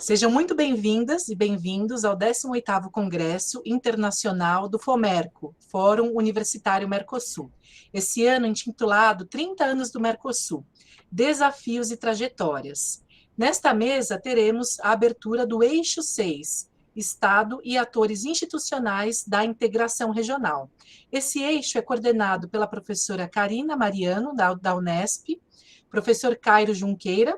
Sejam muito bem-vindas e bem-vindos ao 18º Congresso Internacional do FOMERCO, Fórum Universitário Mercosul. Esse ano intitulado 30 anos do Mercosul, Desafios e Trajetórias. Nesta mesa teremos a abertura do Eixo 6, Estado e atores institucionais da integração regional. Esse eixo é coordenado pela professora Carina Mariano, da Unesp, professor Cairo Junqueira,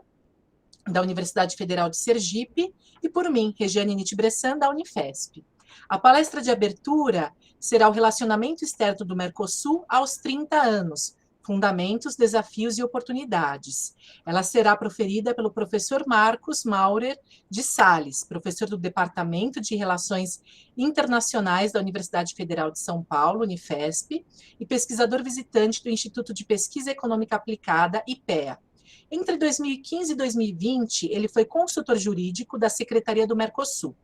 da Universidade Federal de Sergipe, e por mim, Regiane Nitibressan, da Unifesp. A palestra de abertura será o relacionamento externo do Mercosul aos 30 anos, fundamentos, desafios e oportunidades. Ela será proferida pelo professor Marcos Maurer de Sales, professor do Departamento de Relações Internacionais da Universidade Federal de São Paulo, Unifesp, e pesquisador visitante do Instituto de Pesquisa Econômica Aplicada, IPEA. Entre 2015 e 2020, ele foi consultor jurídico da Secretaria do Mercosul.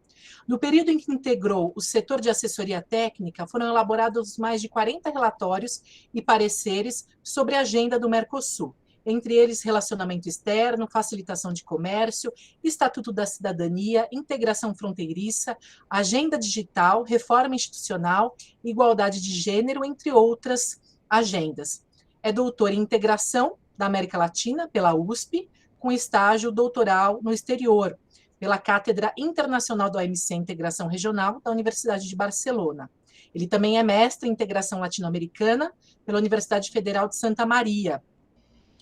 No período em que integrou o setor de assessoria técnica, foram elaborados mais de 40 relatórios e pareceres sobre a agenda do Mercosul, entre eles relacionamento externo, facilitação de comércio, Estatuto da Cidadania, integração fronteiriça, agenda digital, reforma institucional, igualdade de gênero, entre outras agendas. É doutor em integração da América Latina, pela USP, com estágio doutoral no exterior, pela Cátedra Internacional da OMC Integração Regional da Universidade de Barcelona. Ele também é mestre em Integração Latino-Americana pela Universidade Federal de Santa Maria,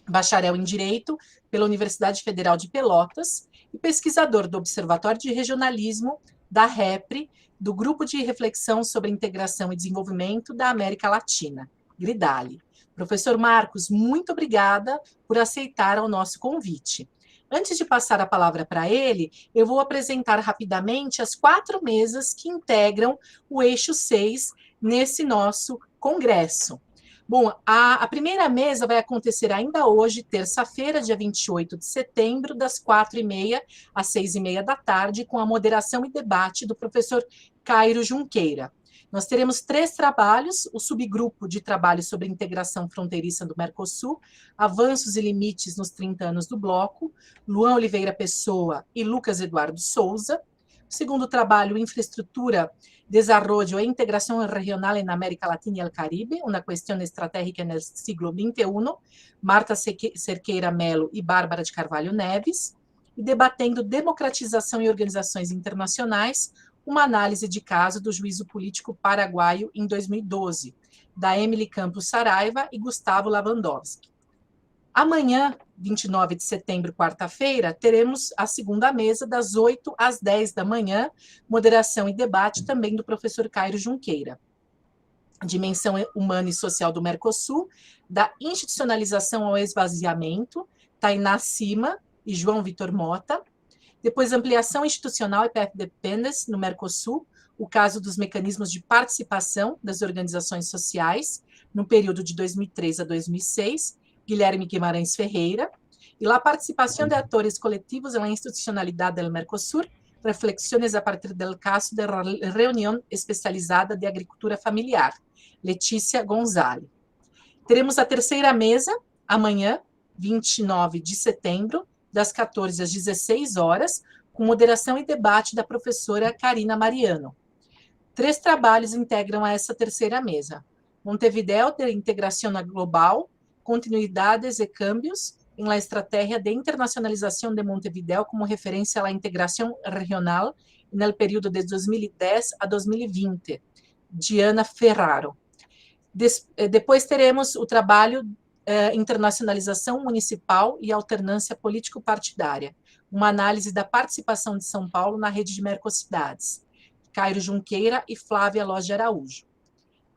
bacharel em Direito pela Universidade Federal de Pelotas e pesquisador do Observatório de Regionalismo da REPRE, do Grupo de Reflexão sobre Integração e Desenvolvimento da América Latina, GRIDALI. Professor Marcos, muito obrigada por aceitar o nosso convite. Antes de passar a palavra para ele, eu vou apresentar rapidamente as 4 mesas que integram o Eixo 6 nesse nosso congresso. Bom, a primeira mesa vai acontecer ainda hoje, terça-feira, dia 28 de setembro, das 4h30 às 6h30 da tarde, com a moderação e debate do professor Cairo Junqueira. Nós teremos 3 trabalhos: o subgrupo de trabalho sobre integração fronteiriça do Mercosul, avanços e limites nos 30 anos do bloco, Luan Oliveira Pessoa e Lucas Eduardo Souza. O segundo trabalho, infraestructura, desarrollo e integração regional na América Latina e el Caribe, uma questão estratégica no siglo XXI, Marta Cerqueira Melo e Bárbara de Carvalho Neves. E debatendo democratização e organizações internacionais, uma análise de caso do juízo político paraguaio em 2012, da Emily Campos Saraiva e Gustavo Lavandowski. Amanhã, 29 de setembro, quarta-feira, teremos a segunda mesa, das 8 às 10 da manhã, moderação e debate também do professor Cairo Junqueira. Dimensão humana e social do Mercosul, da institucionalização ao esvaziamento, Tainá Cima e João Vitor Mota. Depois, ampliação institucional e path dependence no Mercosul, o caso dos mecanismos de participação das organizações sociais, no período de 2003 a 2006, Guilherme Guimarães Ferreira, e la participación de actores colectivos en la institucionalidad del Mercosur, reflexiones a partir del caso de reunião especializada de agricultura familiar, Letícia Gonzalez. Teremos a terceira mesa, amanhã, 29 de setembro, das 14 às 16 horas, com moderação e debate da professora Carina Mariano. 3 trabalhos integram a essa terceira mesa: Montevideo de Integración Global, continuidades e cambios em la estratégia de internacionalização de Montevideo como referência à integração regional no período de 2010 a 2020, Diana Ferraro. Depois teremos o trabalho Internacionalização Municipal e Alternância Político-Partidária, uma análise da participação de São Paulo na rede de Mercocidades, Cairo Junqueira e Flávia Lóz de Araújo.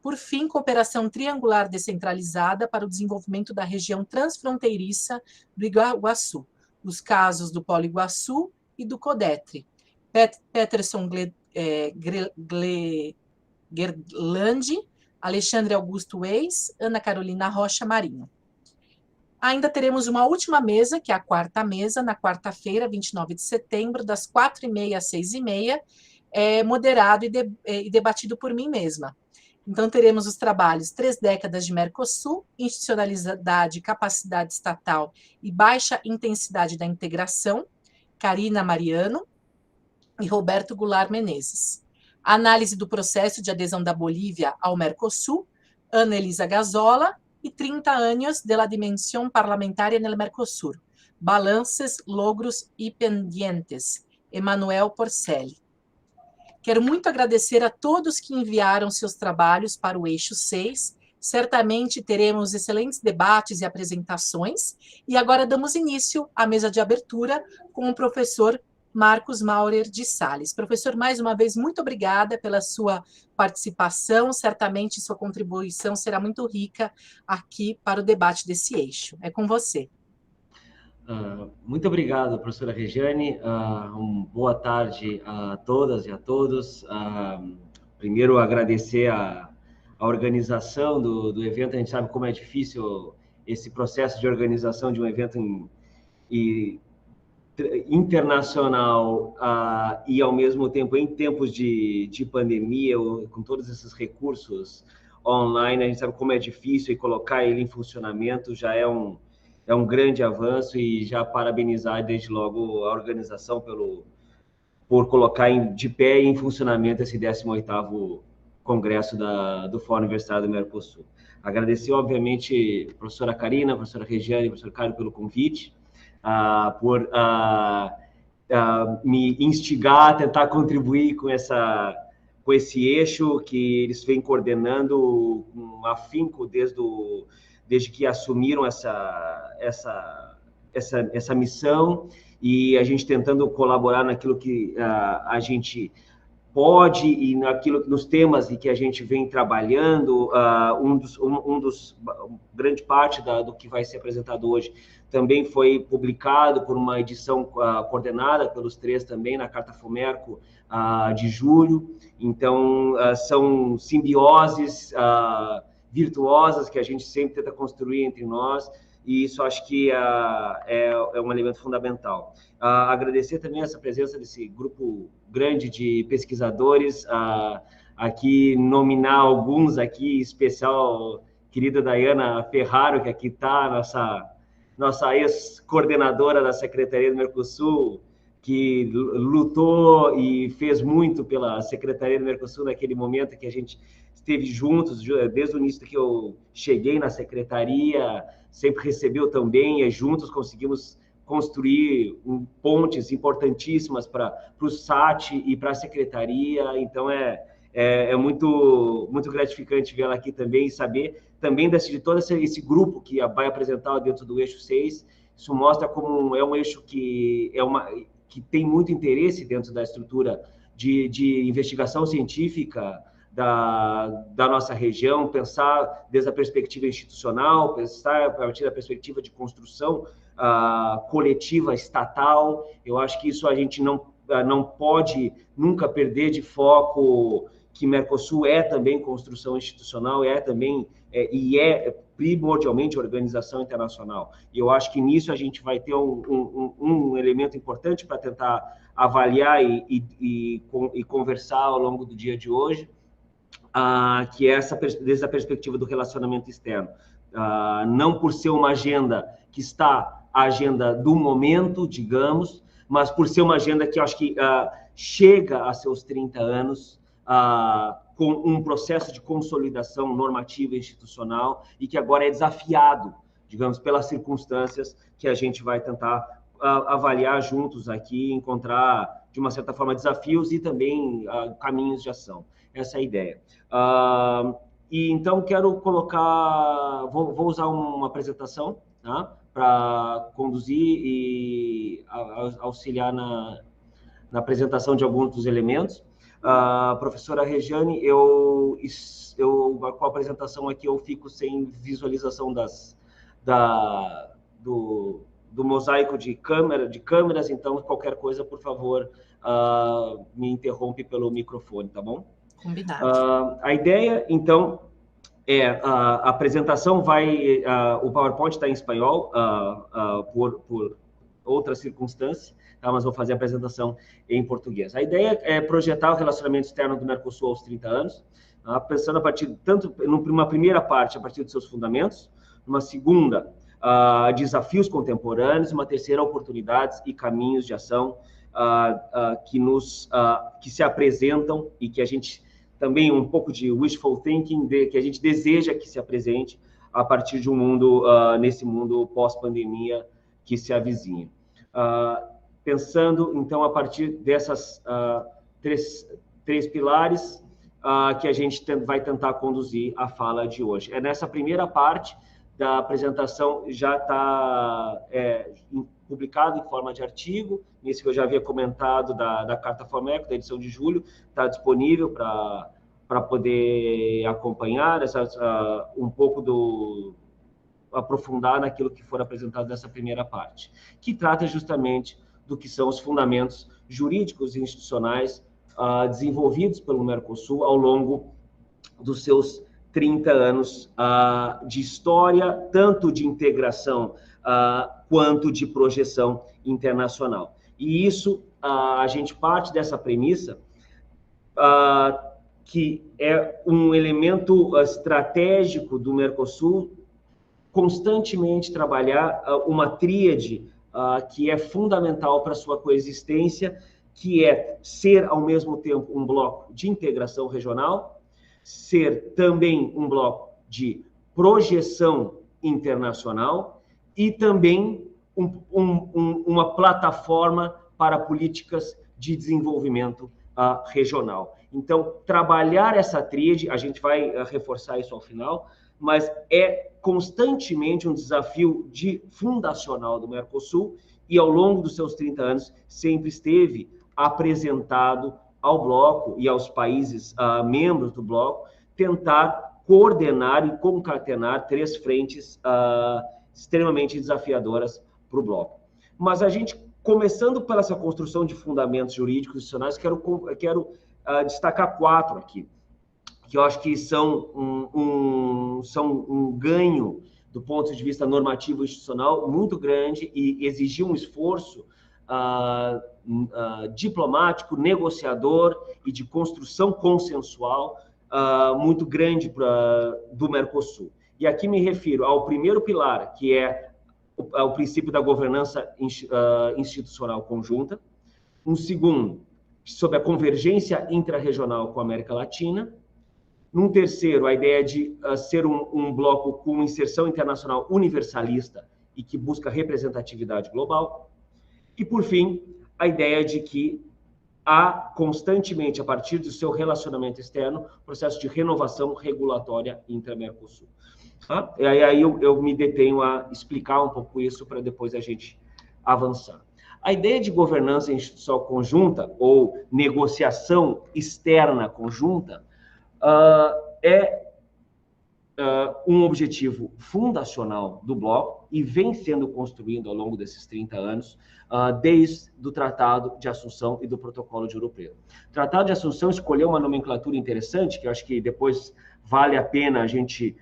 Por fim, cooperação triangular descentralizada para o desenvolvimento da região transfronteiriça do Iguaçu, os casos do Polo Iguaçu e do CODETRE, Peterson Gerlandi, Alexandre Augusto Weiss, Ana Carolina Rocha Marinho. Ainda teremos uma última mesa, que é a quarta mesa, na quarta-feira, 29 de setembro, das 4h30 às 6h30, moderado e debatido por mim mesma. Então, teremos os trabalhos 3 décadas de Mercosul, institucionalidade, capacidade estatal e baixa intensidade da integração, Carina Mariano. e Roberto Goulart Menezes. Análise do processo de adesão da Bolívia ao Mercosul, Ana Elisa Gazola, e 30 anos de la dimensión parlamentaria en el Mercosur, balances, logros e pendientes, Emanuel Porcelli. Quero muito agradecer a todos que enviaram seus trabalhos para o Eixo 6. Certamente teremos excelentes debates e apresentações. E agora damos início à mesa de abertura com o professor Marcos Maurer de Sales. Professor, mais uma vez, muito obrigada pela sua participação. Certamente sua contribuição será muito rica aqui para o debate desse eixo. É com você. Muito obrigado, professora Regiane. Boa tarde a todas e a todos. Primeiro, agradecer a organização do evento. A gente sabe como é difícil esse processo de organização de um evento internacional e, ao mesmo tempo, em tempos de pandemia, com todos esses recursos online. A gente sabe como é difícil, e colocar ele em funcionamento já é um grande avanço, e já parabenizar desde logo a organização por colocar de pé e em funcionamento esse 18º Congresso do Fórum Universitário do Mercosul. Agradecer, obviamente, a professora Karina, a professora Regiane e o professor Caio pelo convite, por me instigar a tentar contribuir com esse eixo que eles vêm coordenando com afinco desde que assumiram essa missão, e a gente tentando colaborar naquilo que a gente pode e nos temas em que a gente vem trabalhando. Grande parte do que vai ser apresentado hoje também foi publicado por uma edição coordenada pelos três também na Carta Fomerco de julho. Então, são simbioses virtuosas que a gente sempre tenta construir entre nós, e isso acho que é um elemento fundamental. Agradecer também essa presença desse grupo grande de pesquisadores, aqui nominar alguns aqui, em especial querida Dayana Ferraro, que aqui está, nossa ex-coordenadora da Secretaria do Mercosul, que lutou e fez muito pela Secretaria do Mercosul naquele momento que a gente esteve juntos, desde o início que eu cheguei na Secretaria, sempre recebeu também, e juntos conseguimos construir pontes importantíssimas para o SAT e para a Secretaria. Então, é muito gratificante vê-la aqui também, e saber também de todo esse grupo que vai apresentar dentro do Eixo 6. Isso mostra como é um eixo que tem muito interesse dentro da estrutura de investigação científica da nossa região, pensar desde a perspectiva institucional, pensar a partir da perspectiva de construção coletiva estatal. Eu acho que isso a gente não pode nunca perder de foco, que Mercosul é também construção institucional, e é primordialmente organização internacional. E eu acho que nisso a gente vai ter um elemento importante para tentar avaliar e conversar ao longo do dia de hoje, que é desde a perspectiva do relacionamento externo. Não por ser uma agenda que está a agenda do momento, digamos, mas por ser uma agenda que eu acho que chega a seus 30 anos, com um processo de consolidação normativa e institucional, e que agora é desafiado, digamos, pelas circunstâncias que a gente vai tentar avaliar juntos aqui, encontrar, de uma certa forma, desafios e também caminhos de ação. Essa é a ideia. E então quero colocar, vou usar uma apresentação, tá, para conduzir e auxiliar na apresentação de alguns dos elementos. Professora Regiane, com a apresentação aqui eu fico sem visualização do mosaico de câmeras, então qualquer coisa, por favor, me interrompe pelo microfone, tá bom? Combinado. A ideia, então, a apresentação o PowerPoint está em espanhol, por outras circunstâncias, tá? Mas vou fazer a apresentação em português. A ideia é projetar o relacionamento externo do Mercosul aos 30 anos, pensando a partir, numa primeira parte, a partir dos seus fundamentos, numa segunda, desafios contemporâneos, uma terceira, oportunidades e caminhos de ação que se apresentam e que a gente também um pouco de wishful thinking, que a gente deseja que se apresente a partir de um mundo, nesse mundo pós-pandemia que se avizinha. Pensando, então, a partir dessas três pilares que a gente vai tentar conduzir a fala de hoje. Nessa primeira parte da apresentação, já está publicado em forma de artigo, nesse que eu já havia comentado da Carta FOMERCO, da edição de julho, está disponível para poder acompanhar um pouco aprofundar naquilo que for apresentado nessa primeira parte, que trata justamente do que são os fundamentos jurídicos e institucionais desenvolvidos pelo Mercosul ao longo dos seus 30 anos de história, tanto de integração quanto de projeção internacional. E isso, a gente parte dessa premissa que é um elemento estratégico do Mercosul constantemente trabalhar uma tríade que é fundamental para a sua coexistência, que é ser, ao mesmo tempo, um bloco de integração regional, ser também um bloco de projeção internacional e também uma plataforma para políticas de desenvolvimento regional. Então, trabalhar essa tríade, a gente vai reforçar isso ao final, mas é constantemente um desafio fundacional do Mercosul e, ao longo dos seus 30 anos, sempre esteve apresentado ao bloco e aos países membros do bloco, tentar coordenar e concatenar três frentes extremamente desafiadoras para o bloco. Mas a gente, começando pela essa construção de fundamentos jurídicos e institucionais, quero destacar 4 aqui, que eu acho que são um ganho do ponto de vista normativo e institucional muito grande e exigir um esforço diplomático, negociador e de construção consensual muito grande do Mercosul. E aqui me refiro ao primeiro pilar, que é o princípio da governança institucional conjunta. Um segundo, sobre a convergência intrarregional com a América Latina. Num terceiro, a ideia de ser um bloco com inserção internacional universalista e que busca representatividade global. E, por fim, a ideia de que há constantemente, a partir do seu relacionamento externo, processo de renovação regulatória intra-Mercosul. Tá? E aí eu me detenho a explicar um pouco isso para depois a gente avançar. A ideia de governança institucional conjunta ou negociação externa conjunta é um objetivo fundacional do bloco e vem sendo construído ao longo desses 30 anos, desde o Tratado de Assunção e do Protocolo de Ouro Preto. O Tratado de Assunção escolheu uma nomenclatura interessante, que eu acho que depois vale a pena a gente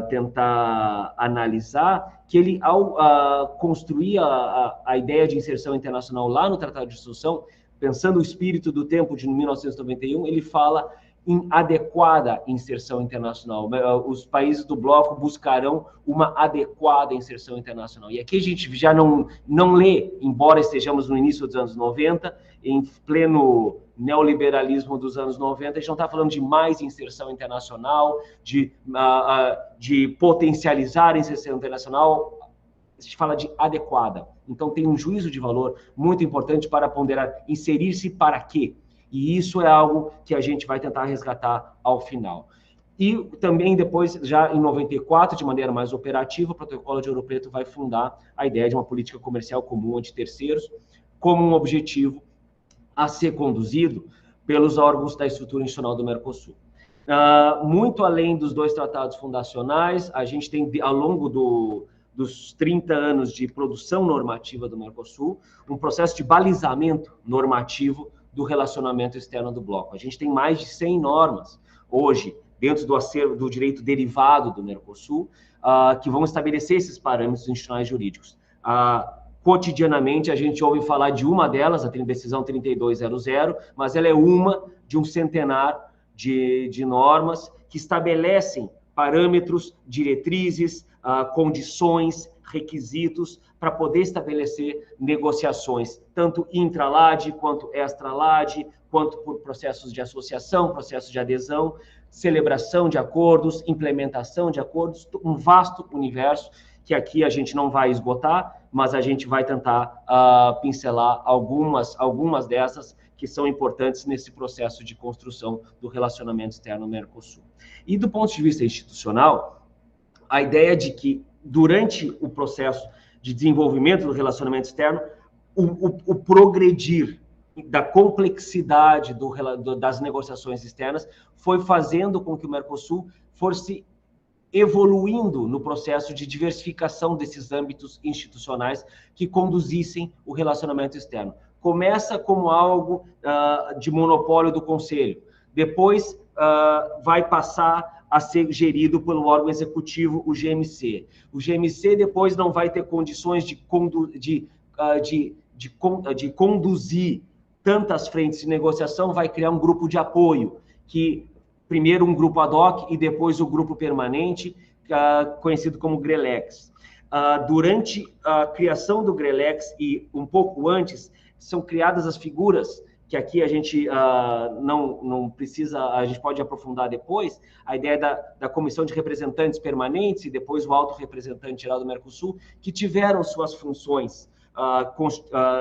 tentar analisar, que ele, ao construir a ideia de inserção internacional lá no Tratado de Assunção, pensando o espírito do tempo de 1991, ele fala em adequada inserção internacional. Os países do bloco buscarão uma adequada inserção internacional. E aqui a gente já não lê, embora estejamos no início dos anos 90, em pleno neoliberalismo dos anos 90, a gente não está falando de mais inserção internacional, de potencializar a inserção internacional, a gente fala de adequada. Então tem um juízo de valor muito importante para ponderar inserir-se para quê? E isso é algo que a gente vai tentar resgatar ao final. E também depois, já em 94, de maneira mais operativa, o Protocolo de Ouro Preto vai fundar a ideia de uma política comercial comum ante terceiros como um objetivo a ser conduzido pelos órgãos da estrutura institucional do Mercosul. Muito além dos 2 tratados fundacionais, a gente tem, ao longo dos 30 anos de produção normativa do Mercosul, um processo de balizamento normativo do relacionamento externo do bloco. A gente tem mais de 100 normas hoje, dentro do acervo do direito derivado do Mercosul, que vão estabelecer esses parâmetros institucionais jurídicos. Cotidianamente, a gente ouve falar de uma delas, a decisão 3200, mas ela é uma de um centenar de normas que estabelecem parâmetros, diretrizes, condições, requisitos para poder estabelecer negociações, tanto intra-LAD quanto extra-LAD, quanto por processos de associação, processos de adesão, celebração de acordos, implementação de acordos, um vasto universo que aqui a gente não vai esgotar, mas a gente vai tentar pincelar algumas dessas que são importantes nesse processo de construção do relacionamento externo Mercosul. E do ponto de vista institucional, a ideia de que durante o processo de desenvolvimento do relacionamento externo, o progredir da complexidade das negociações externas foi fazendo com que o Mercosul fosse evoluindo no processo de diversificação desses âmbitos institucionais que conduzissem o relacionamento externo. Começa como algo de monopólio do Conselho, depois vai passar a ser gerido pelo órgão executivo, o GMC. O GMC depois não vai ter condições de conduzir tantas frentes de negociação, vai criar um grupo de apoio, que primeiro um grupo ad hoc e depois o grupo permanente, conhecido como GRELEX. Durante a criação do GRELEX e um pouco antes, são criadas as figuras, que aqui a gente não precisa, a gente pode aprofundar depois, a ideia da Comissão de Representantes Permanentes e depois o Alto Representante Geral do Mercosul, que tiveram suas funções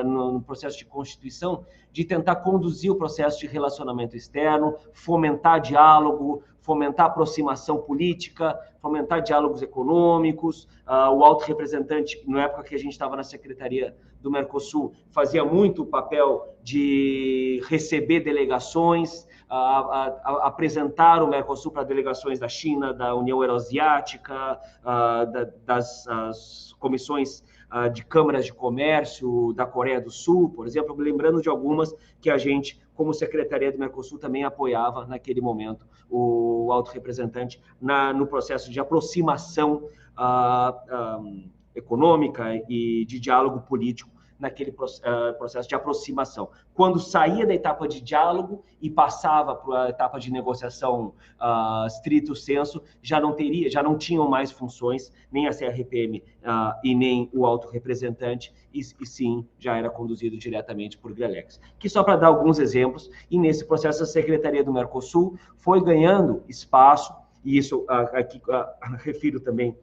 no processo de constituição, de tentar conduzir o processo de relacionamento externo, fomentar diálogo, fomentar aproximação política, fomentar diálogos econômicos. O alto representante, na época que a gente estava na Secretaria do Mercosul, fazia muito o papel de receber delegações, apresentar o Mercosul para delegações da China, da União Euroasiática, das comissões de câmaras de comércio da Coreia do Sul, por exemplo, lembrando de algumas que a gente, como Secretaria do Mercosul, também apoiava naquele momento o alto representante no processo de aproximação econômica e de diálogo político naquele processo de aproximação. Quando saía da etapa de diálogo e passava para a etapa de negociação stricto sensu, já não tinham mais funções, nem a CRPM e nem o alto representante, e sim, já era conduzido diretamente por GRELEX. Que só para dar alguns exemplos, e nesse processo a Secretaria do Mercosul foi ganhando espaço, e isso aqui refiro também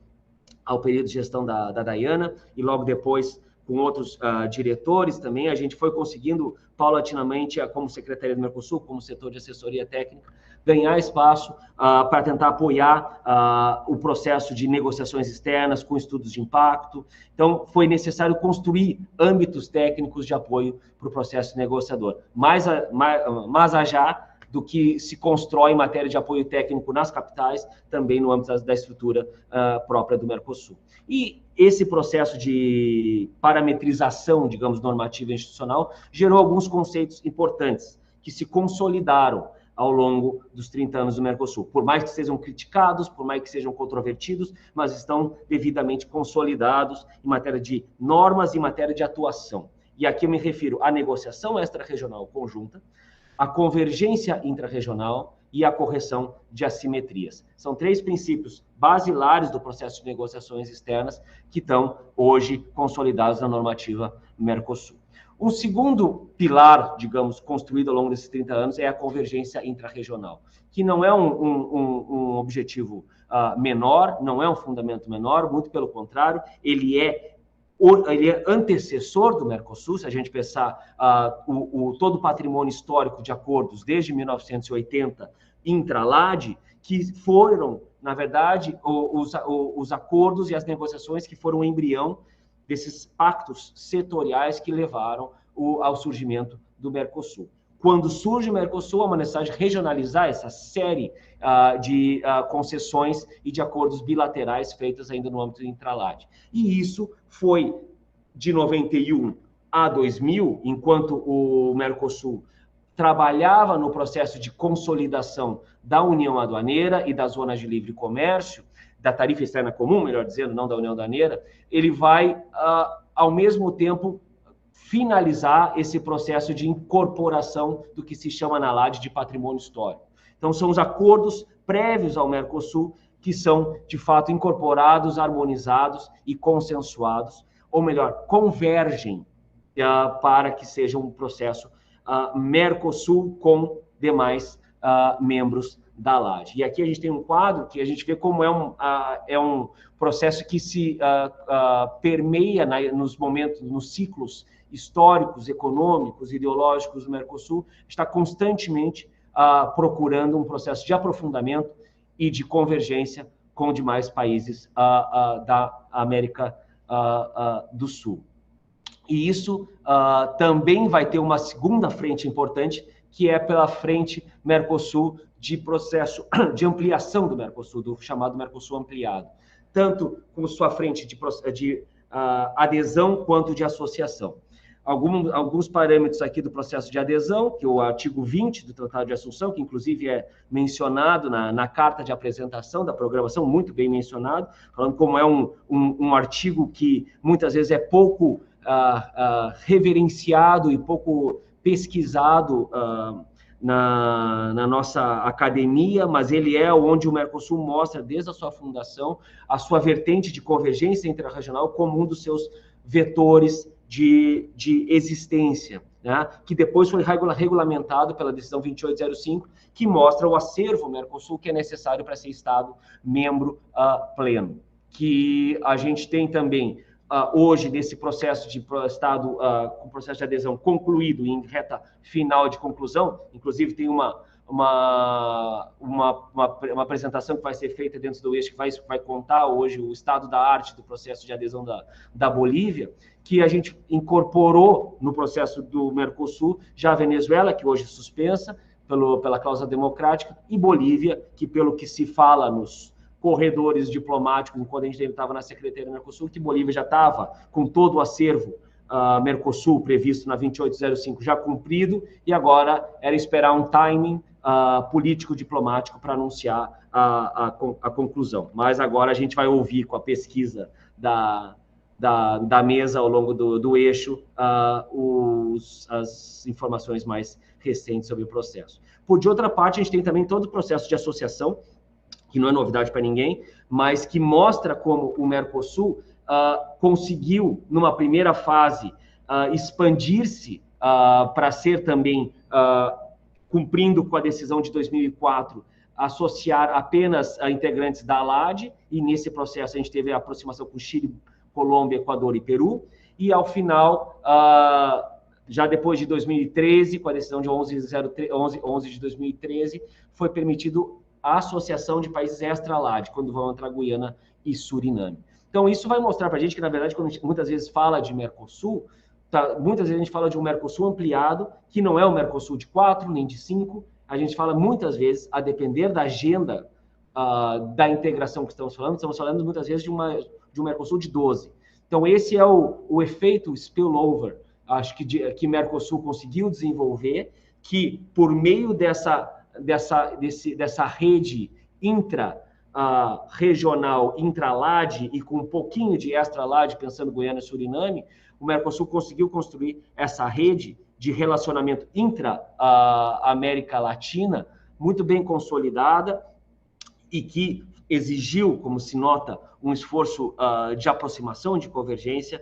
ao período de gestão da Dayana, e logo depois com outros diretores também, a gente foi conseguindo paulatinamente, como Secretaria do Mercosul, como setor de assessoria técnica, ganhar espaço para tentar apoiar o processo de negociações externas com estudos de impacto. Então, foi necessário construir âmbitos técnicos de apoio para o processo negociador. Mais já do que se constrói em matéria de apoio técnico nas capitais, também no âmbito da estrutura própria do Mercosul. E esse processo de parametrização, digamos, normativa e institucional, gerou alguns conceitos importantes que se consolidaram ao longo dos 30 anos do Mercosul. Por mais que sejam criticados, por mais que sejam controvertidos, mas estão devidamente consolidados em matéria de normas e em matéria de atuação. E aqui eu me refiro à negociação extra-regional conjunta, à convergência intra-regional e à correção de assimetrias. São 3 princípios basilares do processo de negociações externas que estão hoje consolidados na normativa Mercosul. Um segundo pilar, digamos, construído ao longo desses 30 anos é a convergência intra-regional, que não é um objetivo menor, não é um fundamento menor, muito pelo contrário, ele é antecessor do Mercosul. Se a gente pensar todo o patrimônio histórico de acordos desde 1980, intra-LAD, que foram, na verdade, os acordos e as negociações que foram o embrião desses pactos setoriais que levaram ao surgimento do Mercosul. Quando surge o Mercosul, há uma necessidade de regionalizar essa série de concessões e de acordos bilaterais feitos ainda no âmbito intra-LAD. E isso foi de 91 a 2000, enquanto o Mercosul trabalhava no processo de consolidação da União Aduaneira e das zonas de livre comércio, da tarifa externa comum, melhor dizendo, não da União Aduaneira, ele vai, ao mesmo tempo, finalizar esse processo de incorporação do que se chama na LAD de patrimônio histórico. Então, são os acordos prévios ao Mercosul que são, de fato, incorporados, harmonizados e consensuados, ou melhor, convergem para que seja um processo Mercosul com demais membros da LAD. E aqui a gente tem um quadro que a gente vê como é um processo que se permeia nos momentos, nos ciclos históricos, econômicos, ideológicos do Mercosul, está constantemente procurando um processo de aprofundamento e de convergência com demais países da América do Sul. E isso também vai ter uma segunda frente importante, que é pela frente Mercosul de processo de ampliação do Mercosul, do chamado Mercosul ampliado, tanto com sua frente de adesão quanto de associação. Alguns parâmetros aqui do processo de adesão, que é o artigo 20 do Tratado de Assunção, que inclusive é mencionado na carta de apresentação da programação, muito bem mencionado, falando como é um artigo que muitas vezes é pouco reverenciado e pouco pesquisado na nossa academia, mas ele é onde o Mercosul mostra, desde a sua fundação, a sua vertente de convergência interregional como um dos seus vetores de existência, né? Que depois foi regulamentado pela decisão 2805, que mostra o acervo Mercosul que é necessário para ser Estado membro pleno. Que a gente tem também hoje nesse processo de Estado com processo de adesão concluído em reta final de conclusão, inclusive tem uma apresentação que vai ser feita dentro do eixo que vai contar hoje o estado da arte do processo de adesão da Bolívia, que a gente incorporou no processo do Mercosul já a Venezuela, que hoje é suspensa pela cláusula democrática, e Bolívia, que pelo que se fala nos corredores diplomáticos, quando a gente estava na Secretaria do Mercosul, que Bolívia já estava com todo o acervo Mercosul previsto na 2805 já cumprido, e agora era esperar um timing político-diplomático para anunciar a conclusão. Mas agora a gente vai ouvir com a pesquisa da mesa ao longo do eixo as informações mais recentes sobre o processo. De outra parte, a gente tem também todo o processo de associação, que não é novidade para ninguém, mas que mostra como o Mercosul conseguiu, numa primeira fase, expandir-se para ser também, cumprindo com a decisão de 2004, associar apenas integrantes da ALAD, e nesse processo a gente teve a aproximação com Chile, Colômbia, Equador e Peru, e ao final, já depois de 2013, com a decisão de 11 de 2013, foi permitido a associação de países extra-LAD, quando vão entrar Guiana e Suriname. Então, isso vai mostrar para a gente que, na verdade, quando a gente muitas vezes fala de Mercosul, muitas vezes a gente fala de um Mercosul ampliado, que não é um Mercosul de 4, nem de 5, a gente fala muitas vezes, a depender da agenda da integração que estamos falando muitas vezes de um Mercosul de 12. Então, esse é o efeito spillover, acho que Mercosul conseguiu desenvolver, que por meio dessa rede intra-regional, intra-LAD e com um pouquinho de extra-LAD, pensando Guiana e Suriname, o Mercosul conseguiu construir essa rede de relacionamento intra-América Latina muito bem consolidada e que exigiu, como se nota, um esforço de aproximação, de convergência,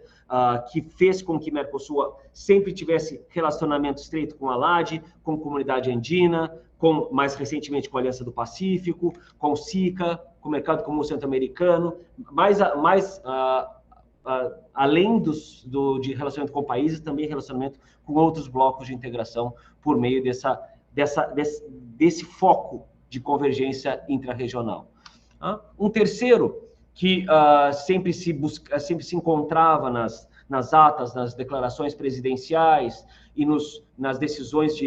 que fez com que Mercosul sempre tivesse relacionamento estreito com a LAD, com a comunidade andina, mais recentemente com a Aliança do Pacífico, com o SICA, com o Mercado Comum Centro-Americano, além de relacionamento com países, também relacionamento com outros blocos de integração por meio desse foco de convergência intrarregional. Um terceiro que sempre se encontrava nas atas, nas declarações presidenciais e nas decisões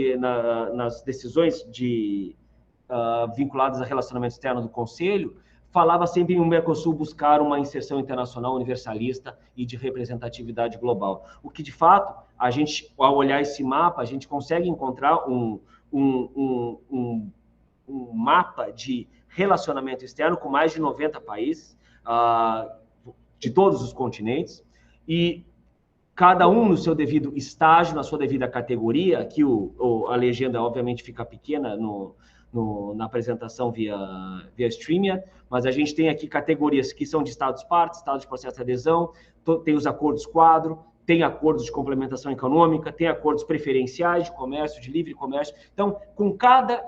vinculadas a relacionamento externo do Conselho, falava sempre em o Mercosul buscar uma inserção internacional universalista e de representatividade global. O que, de fato, a gente, ao olhar esse mapa, a gente consegue encontrar um mapa de relacionamento externo com mais de 90 países, de todos os continentes, e cada um no seu devido estágio, na sua devida categoria. Aqui a legenda, obviamente, fica pequena na apresentação via StreamYard, mas a gente tem aqui categorias que são de estados-partes, estados de processo de adesão, tem os acordos quadro, tem acordos de complementação econômica, tem acordos preferenciais de comércio, de livre comércio. Então, com cada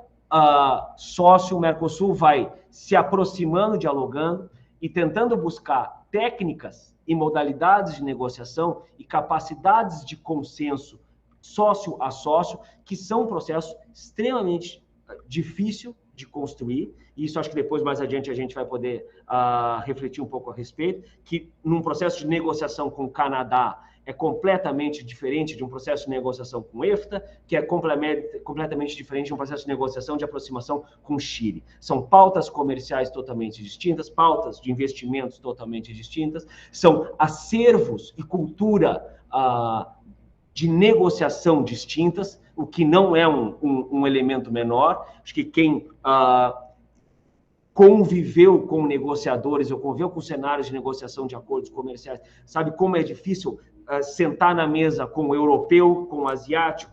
sócio, o Mercosul vai se aproximando, dialogando e tentando buscar técnicas e modalidades de negociação e capacidades de consenso sócio a sócio, que são um processo extremamente difícil de construir, e isso acho que depois, mais adiante, a gente vai poder refletir um pouco a respeito, que num processo de negociação com o Canadá é completamente diferente de um processo de negociação com o EFTA, que é completamente diferente de um processo de negociação de aproximação com o Chile. São pautas comerciais totalmente distintas, pautas de investimentos totalmente distintas, são acervos e cultura de negociação distintas, o que não é um elemento menor. Acho que quem conviveu com negociadores ou conviveu com cenários de negociação de acordos comerciais sabe como é difícil sentar na mesa com o europeu, com o asiático,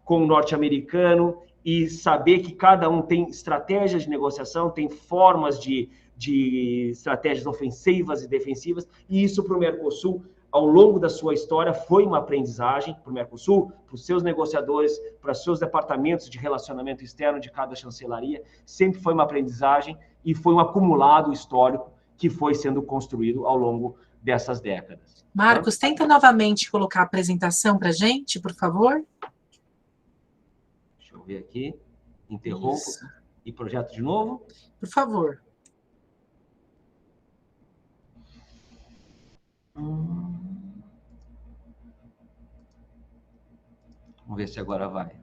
com o norte-americano e saber que cada um tem estratégias de negociação, tem formas de estratégias ofensivas e defensivas, e isso para o Mercosul, ao longo da sua história, foi uma aprendizagem para o Mercosul, para os seus negociadores, para os seus departamentos de relacionamento externo de cada chancelaria, sempre foi uma aprendizagem e foi um acumulado histórico que foi sendo construído ao longo dessas décadas. Marcos, tenta novamente colocar a apresentação para a gente, por favor. Deixa eu ver aqui. Interrompo e projeto de novo. Por favor. Vamos ver se agora vai.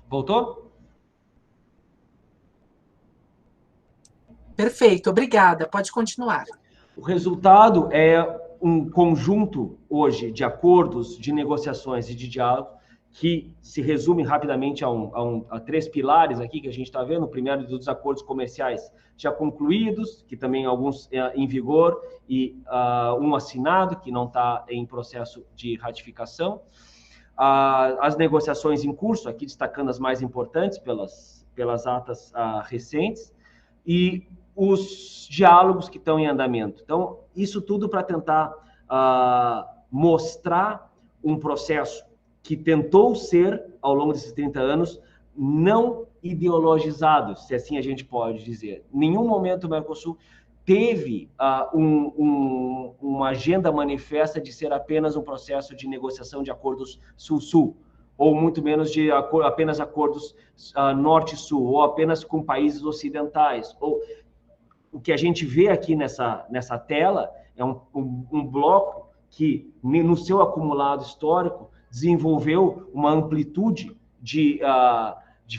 Voltou? Perfeito, obrigada. Pode continuar. O resultado é um conjunto, hoje, de acordos, de negociações e de diálogo, que se resume rapidamente a 3 pilares aqui que a gente está vendo. O primeiro dos acordos comerciais já concluídos, que também alguns em vigor, e um assinado, que não está em processo de ratificação. As negociações em curso, aqui destacando as mais importantes pelas atas recentes, e os diálogos que estão em andamento. Então, isso tudo para tentar mostrar um processo que tentou ser, ao longo desses 30 anos, não ideologizado, se assim a gente pode dizer. Em nenhum momento o Mercosul teve uma agenda manifesta de ser apenas um processo de negociação de acordos Sul-Sul, ou muito menos de apenas acordos Norte-Sul, ou apenas com países ocidentais. O que a gente vê aqui nessa tela é um bloco que, no seu acumulado histórico, desenvolveu uma amplitude de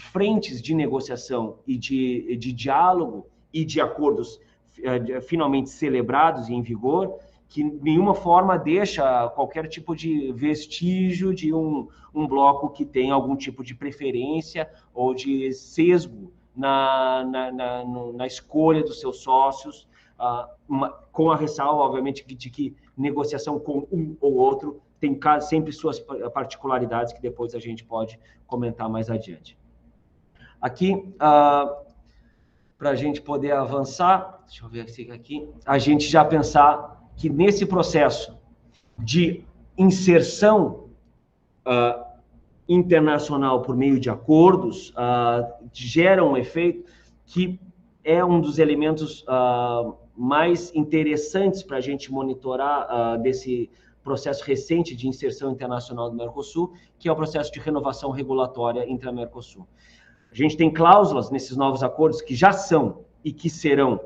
frentes de negociação e de diálogo e de acordos finalmente celebrados e em vigor, que de nenhuma forma deixa qualquer tipo de vestígio de um bloco que tem algum tipo de preferência ou de sesgo na escolha dos seus sócios, com a ressalva, obviamente, de que negociação com um ou outro tem sempre suas particularidades, que depois a gente pode comentar mais adiante. Aqui, para a gente poder avançar, deixa eu ver aqui, a gente já pensar que nesse processo de inserção internacional por meio de acordos gera um efeito que é um dos elementos mais interessantes para a gente monitorar desse processo recente de inserção internacional do Mercosul, que é o processo de renovação regulatória intra-Mercosul. A gente tem cláusulas nesses novos acordos que já são e que serão,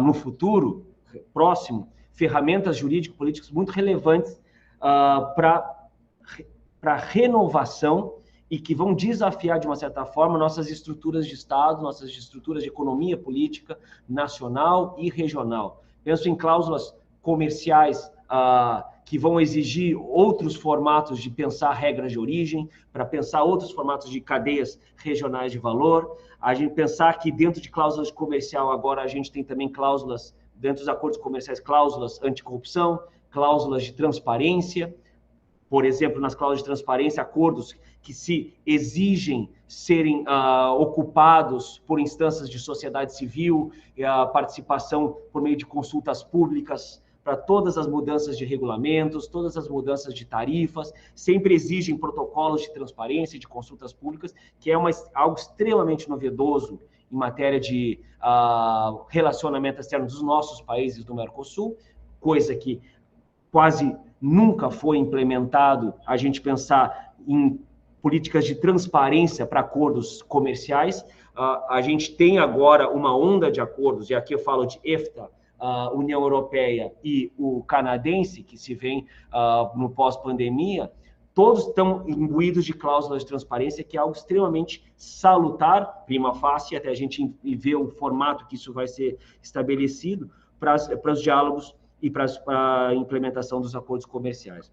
no futuro próximo, ferramentas jurídico-políticas muito relevantes para renovação e que vão desafiar, de uma certa forma, nossas estruturas de Estado, nossas estruturas de economia política nacional e regional. Penso em cláusulas comerciais que vão exigir outros formatos de pensar regras de origem, para pensar outros formatos de cadeias regionais de valor. A gente pensar que dentro de cláusulas de comercial agora a gente tem também cláusulas, dentro dos acordos comerciais, cláusulas anticorrupção, cláusulas de transparência, por exemplo, nas cláusulas de transparência, acordos que se exigem serem ocupados por instâncias de sociedade civil, a participação por meio de consultas públicas para todas as mudanças de regulamentos, todas as mudanças de tarifas, sempre exigem protocolos de transparência e de consultas públicas, que é algo extremamente novedoso em matéria de relacionamento externo dos nossos países do Mercosul, coisa que quase nunca foi implementado, a gente pensar em políticas de transparência para acordos comerciais. A gente tem agora uma onda de acordos, e aqui eu falo de EFTA, União Europeia e o canadense, que se vem no pós-pandemia, todos estão imbuídos de cláusulas de transparência, que é algo extremamente salutar, prima facie, até a gente ver o formato que isso vai ser estabelecido para os diálogos e para a implementação dos acordos comerciais.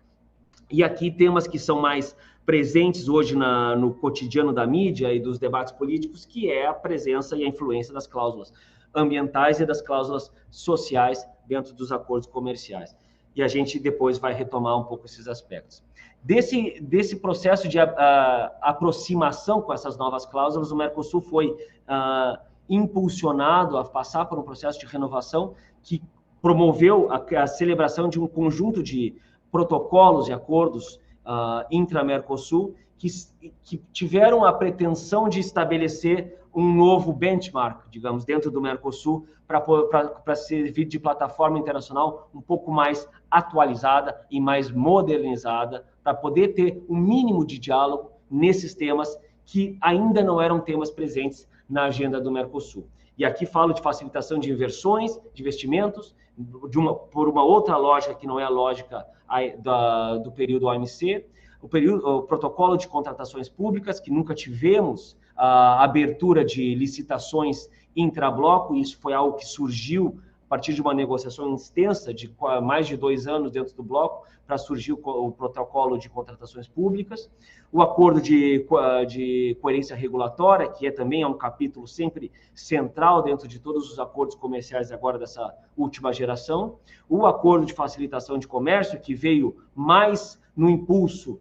E aqui temas que são mais presentes hoje no cotidiano da mídia e dos debates políticos, que é a presença e a influência das cláusulas ambientais e das cláusulas sociais dentro dos acordos comerciais. E a gente depois vai retomar um pouco esses aspectos. Desse processo de aproximação com essas novas cláusulas, o Mercosul foi impulsionado a passar por um processo de renovação que promoveu a celebração de um conjunto de protocolos e acordos intra-Mercosul que tiveram a pretensão de estabelecer um novo benchmark, digamos, dentro do Mercosul, para servir de plataforma internacional um pouco mais atualizada e mais modernizada, para poder ter um mínimo de diálogo nesses temas que ainda não eram temas presentes na agenda do Mercosul. E aqui falo de facilitação de inversões, de investimentos, por uma outra lógica que não é a lógica do período OMC, o protocolo de contratações públicas, que nunca tivemos a abertura de licitações intrabloco, e isso foi algo que surgiu a partir de uma negociação extensa de mais de 2 anos dentro do bloco, para surgir o protocolo de contratações públicas, o acordo de coerência regulatória, que também é um capítulo sempre central dentro de todos os acordos comerciais agora dessa última geração, o acordo de facilitação de comércio, que veio mais no impulso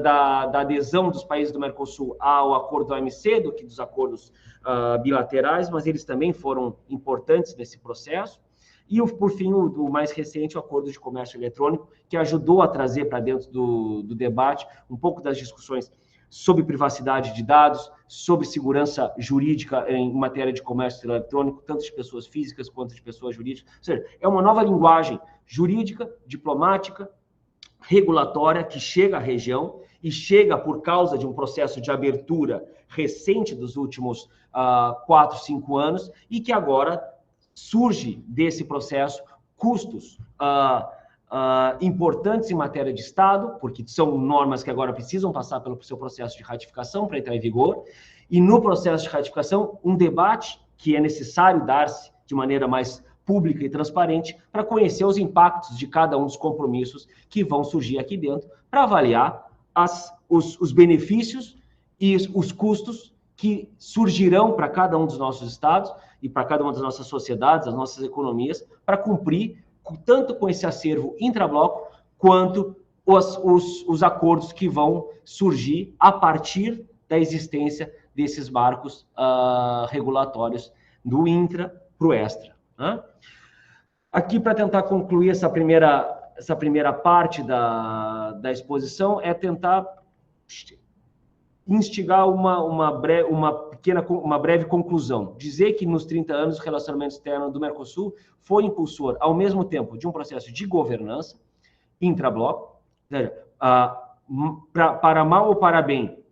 da adesão dos países do Mercosul ao acordo OMC do que dos acordos bilaterais, mas eles também foram importantes nesse processo. E, por fim, o mais recente, o Acordo de Comércio Eletrônico, que ajudou a trazer para dentro do debate um pouco das discussões sobre privacidade de dados, sobre segurança jurídica em matéria de comércio eletrônico, tanto de pessoas físicas quanto de pessoas jurídicas. Ou seja, é uma nova linguagem jurídica, diplomática, regulatória, que chega à região e chega por causa de um processo de abertura recente dos últimos 4, 5 anos e que agora surge desse processo custos importantes em matéria de Estado, porque são normas que agora precisam passar pelo seu processo de ratificação para entrar em vigor, e no processo de ratificação, um debate que é necessário dar-se de maneira mais pública e transparente para conhecer os impactos de cada um dos compromissos que vão surgir aqui dentro, para avaliar os benefícios e os custos que surgirão para cada um dos nossos estados e para cada uma das nossas sociedades, das nossas economias, para cumprir tanto com esse acervo intrabloco, quanto os acordos que vão surgir a partir da existência desses marcos regulatórios do intra para o extra. Aqui, para tentar concluir essa primeira parte da exposição, é tentar instigar uma breve conclusão. Dizer que nos 30 anos o relacionamento externo do Mercosul foi impulsor, ao mesmo tempo, de um processo de governança intrabloco, para mal ou para bem,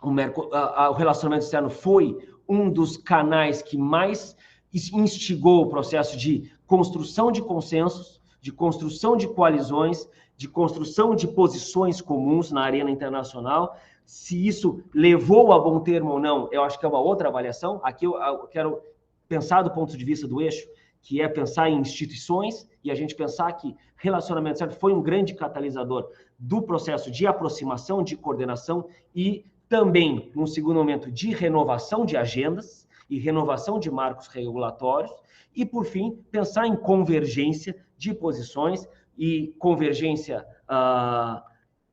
o relacionamento externo foi um dos canais que mais instigou o processo de construção de consensos, de construção de coalizões, de construção de posições comuns na arena internacional. Se isso levou a bom termo ou não, eu acho que é uma outra avaliação. Aqui eu quero pensar do ponto de vista do eixo, que é pensar em instituições, e a gente pensar que relacionamento externo foi um grande catalisador do processo de aproximação, de coordenação e também, num segundo momento, de renovação de agendas e renovação de marcos regulatórios e, por fim, pensar em convergência de posições e convergência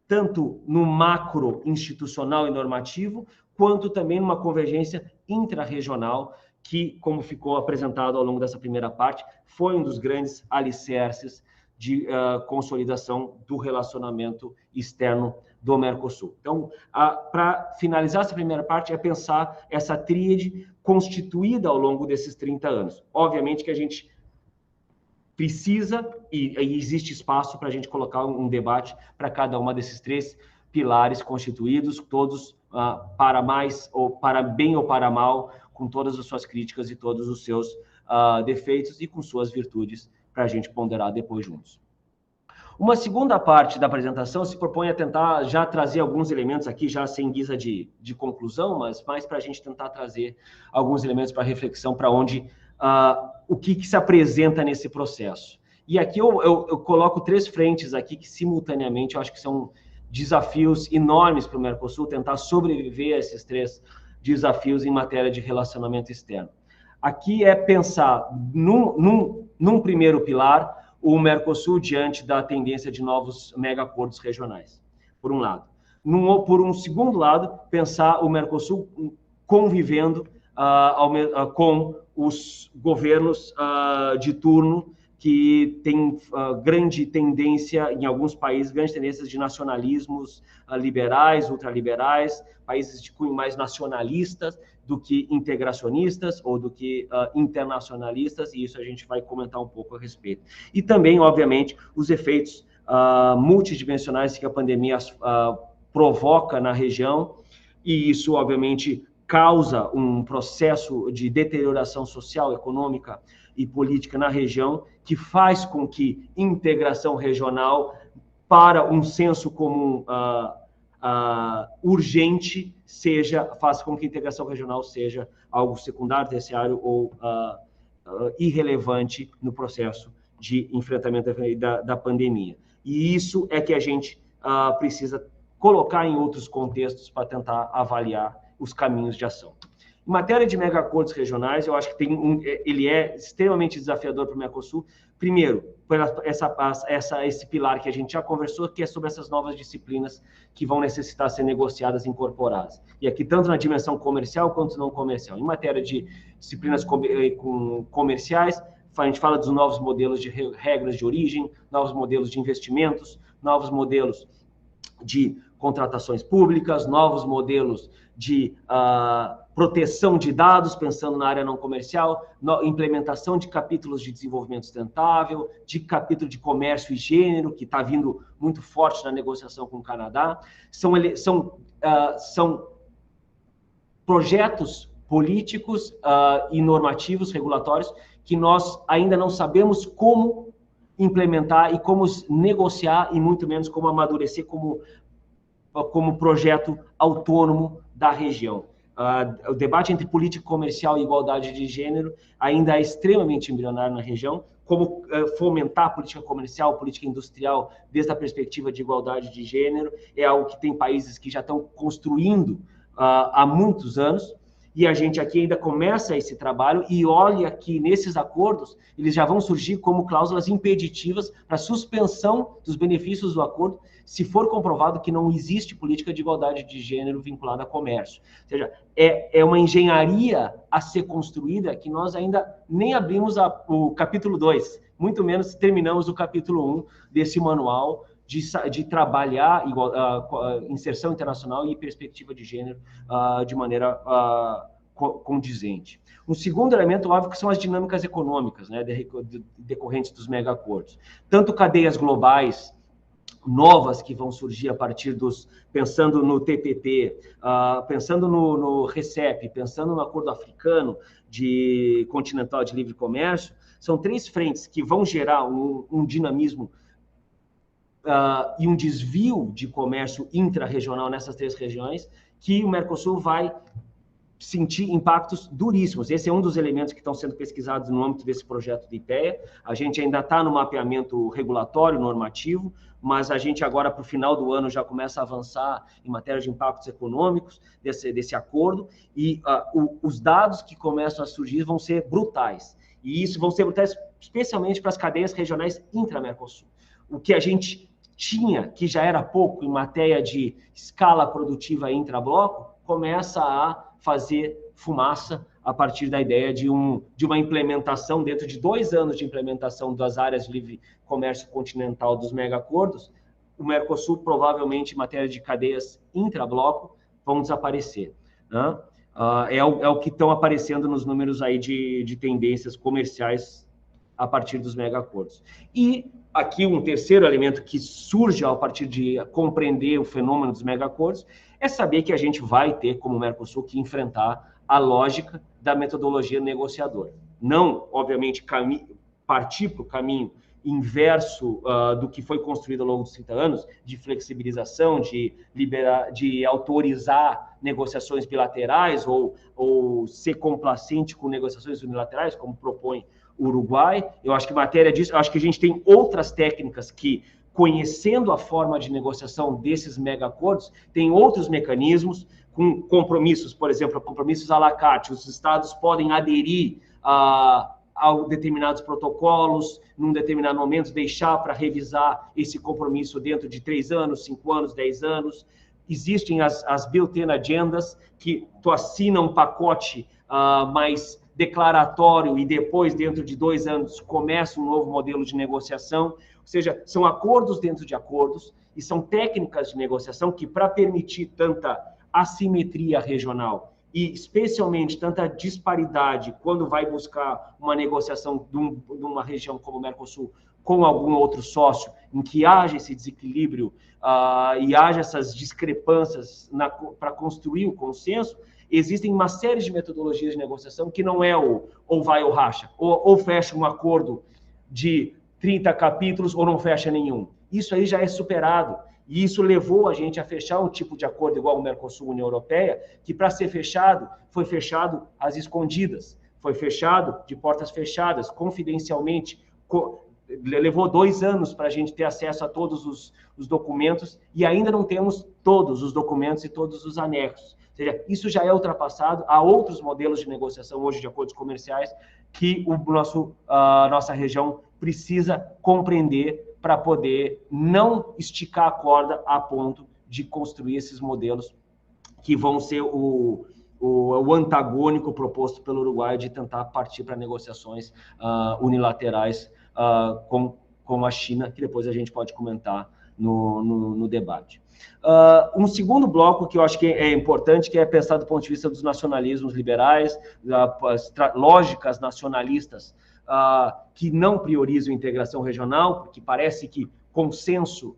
tanto no macro institucional e normativo, quanto também numa convergência intrarregional, que, como ficou apresentado ao longo dessa primeira parte, foi um dos grandes alicerces de consolidação do relacionamento externo do Mercosul. Então, para finalizar essa primeira parte, é pensar essa tríade constituída ao longo desses 30 anos. Obviamente que a gente precisa, e existe espaço para a gente colocar um debate para cada uma desses três pilares constituídos, todos para mais, ou para bem ou para mal, com todas as suas críticas e todos os seus defeitos e com suas virtudes, para a gente ponderar depois juntos. Uma segunda parte da apresentação se propõe a tentar já trazer alguns elementos aqui, já sem guisa de conclusão, mas mais para a gente tentar trazer alguns elementos para reflexão, para onde o que se apresenta nesse processo. E aqui eu coloco três frentes aqui que, simultaneamente, eu acho que são desafios enormes para o Mercosul tentar sobreviver a esses três desafios em matéria de relacionamento externo. Aqui é pensar num primeiro pilar, o Mercosul diante da tendência de novos mega-acordos regionais, por um lado. Por um segundo lado, pensar o Mercosul convivendo com os governos de turno que têm grande tendência, em alguns países, grandes tendências de nacionalismos liberais, ultraliberais, países de cunho mais nacionalistas do que integracionistas ou do que internacionalistas, e isso a gente vai comentar um pouco a respeito. E também, obviamente, os efeitos multidimensionais que a pandemia provoca na região, e isso, obviamente, causa um processo de deterioração social, econômica e política na região, que faz com que integração regional para um senso comum urgente faça com que a integração regional seja algo secundário, terciário ou irrelevante no processo de enfrentamento da pandemia. E isso é que a gente precisa colocar em outros contextos para tentar avaliar os caminhos de ação. Em matéria de mega-acordos regionais, eu acho que ele é extremamente desafiador para o Mercosul. Primeiro, por esse pilar que a gente já conversou, que é sobre essas novas disciplinas que vão necessitar ser negociadas e incorporadas. E aqui, tanto na dimensão comercial quanto não comercial. Em matéria de disciplinas comerciais, a gente fala dos novos modelos de regras de origem, novos modelos de investimentos, novos modelos de contratações públicas, novos modelos de proteção de dados, pensando na área não comercial, implementação de capítulos de desenvolvimento sustentável, de capítulo de comércio e gênero, que está vindo muito forte na negociação com o Canadá. São projetos políticos e normativos, regulatórios, que nós ainda não sabemos como implementar e como negociar, e muito menos como amadurecer como projeto autônomo da região. O debate entre política comercial e igualdade de gênero ainda é extremamente embrionário na região. Como fomentar a política comercial, política industrial, desde a perspectiva de igualdade de gênero, é algo que tem países que já estão construindo há muitos anos, e a gente aqui ainda começa esse trabalho, e olha que nesses acordos, eles já vão surgir como cláusulas impeditivas para suspensão dos benefícios do acordo, se for comprovado que não existe política de igualdade de gênero vinculada a comércio. Ou seja, é uma engenharia a ser construída que nós ainda nem abrimos o capítulo 2, muito menos terminamos o capítulo 1 desse manual de trabalhar inserção internacional e perspectiva de gênero de maneira condizente. Um segundo elemento, óbvio, que são as dinâmicas econômicas, né, decorrentes dos mega-acordos. Tanto cadeias globais novas que vão surgir a partir pensando no TPP, pensando no RCEP, pensando no Acordo Africano Continental de Livre Comércio, são três frentes que vão gerar um dinamismo e um desvio de comércio intra-regional nessas três regiões, que o Mercosul vai sentir impactos duríssimos. Esse é um dos elementos que estão sendo pesquisados no âmbito desse projeto de IPEA. A gente ainda está no mapeamento regulatório, normativo, mas a gente agora, para o final do ano, já começa a avançar em matéria de impactos econômicos desse acordo, e os dados que começam a surgir vão ser brutais. E isso vão ser brutais especialmente para as cadeias regionais intra-Mercosul. O que a gente tinha, que já era pouco em matéria de escala produtiva intrabloco, começa a fazer fumaça a partir da ideia de uma implementação, dentro de 2 anos de implementação das áreas de livre comércio continental dos megacordos, o Mercosul provavelmente, em matéria de cadeias intrabloco, vão desaparecer, né? É o que estão aparecendo nos números aí de tendências comerciais a partir dos megacordos. E aqui um terceiro elemento que surge a partir de compreender o fenômeno dos megacordos é saber que a gente vai ter, como Mercosul, que enfrentar a lógica da metodologia negociadora. Não, obviamente, partir para o caminho inverso do que foi construído ao longo dos 30 anos, de flexibilização, de autorizar negociações bilaterais ou ser complacente com negociações unilaterais, como propõe o Uruguai. Eu acho que em matéria disso, eu acho que a gente tem outras técnicas que, conhecendo a forma de negociação desses mega-acordos, tem outros mecanismos, com compromissos, por exemplo, compromissos à la carte. Os estados podem aderir a determinados protocolos, num determinado momento, deixar para revisar esse compromisso dentro de 3 anos, 5 anos, 10 anos. Existem as built-in agendas, que tu assina um pacote mais declaratório e depois, dentro de 2 anos, começa um novo modelo de negociação. Ou seja, são acordos dentro de acordos e são técnicas de negociação que, para permitir tanta assimetria regional e especialmente tanta disparidade quando vai buscar uma negociação de uma região como o Mercosul com algum outro sócio, em que haja esse desequilíbrio e haja essas discrepâncias para construir o consenso, existem uma série de metodologias de negociação que não é ou vai ou racha, ou fecha um acordo de 30 capítulos ou não fecha nenhum. Isso aí já é superado. E isso levou a gente a fechar um tipo de acordo igual o Mercosul, União Europeia, que para ser fechado, foi fechado às escondidas, foi fechado de portas fechadas, confidencialmente. Levou 2 anos para a gente ter acesso a todos os documentos e ainda não temos todos os documentos e todos os anexos. Ou seja, isso já é ultrapassado. Há outros modelos de negociação hoje de acordos comerciais que a nossa região precisa compreender para poder não esticar a corda a ponto de construir esses modelos que vão ser o antagônico proposto pelo Uruguai de tentar partir para negociações unilaterais com a China, que depois a gente pode comentar no debate. Um segundo bloco que eu acho que é importante, que é pensar do ponto de vista dos nacionalismos liberais, das lógicas nacionalistas que não priorizam a integração regional, porque parece que consenso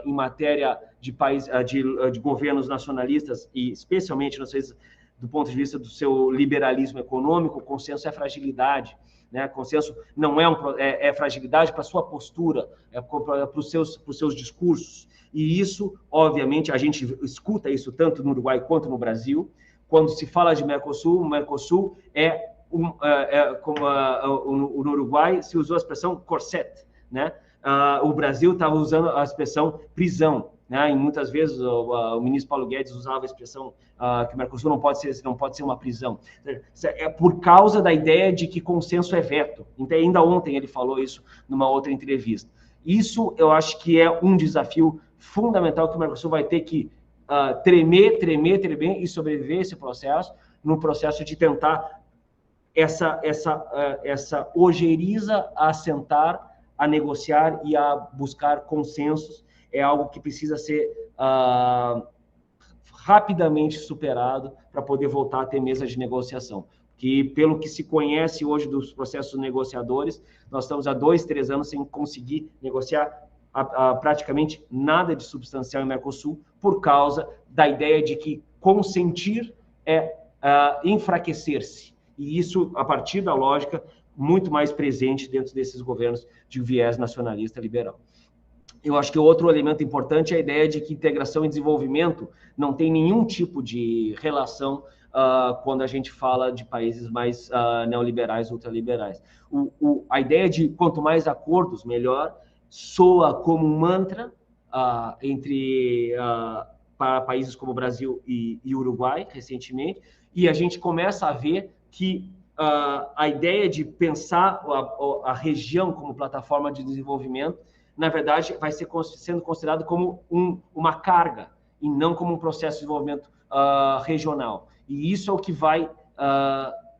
em matéria de governos nacionalistas, e especialmente, não sei, do ponto de vista do seu liberalismo econômico, consenso é fragilidade. Né? Consenso não é fragilidade para a sua postura, para os seus discursos. E isso, obviamente, a gente escuta isso tanto no Uruguai quanto no Brasil. Quando se fala de Mercosul, o Mercosul como no Uruguai se usou a expressão corset, né? O Brasil estava usando a expressão prisão, né? E muitas vezes o ministro Paulo Guedes usava a expressão que o Mercosul não pode ser uma prisão. É por causa da ideia de que consenso é veto. Então, ainda ontem ele falou isso numa outra entrevista. Isso eu acho que é um desafio fundamental que o Mercosul vai ter que tremer e sobreviver esse processo, no processo de tentar essa ojeriza a sentar, a negociar e a buscar consensos. É algo que precisa ser rapidamente superado para poder voltar a ter mesa de negociação. Que, pelo que se conhece hoje dos processos negociadores, nós estamos há 2, 3 anos sem conseguir negociar praticamente nada de substancial em Mercosul, por causa da ideia de que consentir é enfraquecer-se. E isso, a partir da lógica, muito mais presente dentro desses governos de viés nacionalista liberal. Eu acho que outro elemento importante é a ideia de que integração e desenvolvimento não tem nenhum tipo de relação quando a gente fala de países mais neoliberais, ultraliberais. A ideia de quanto mais acordos, melhor, soa como um mantra para países como Brasil e Uruguai, recentemente, e a gente começa a ver que a ideia de pensar a região como plataforma de desenvolvimento na verdade, vai ser sendo considerado como uma carga e não como um processo de desenvolvimento regional. E isso é o que vai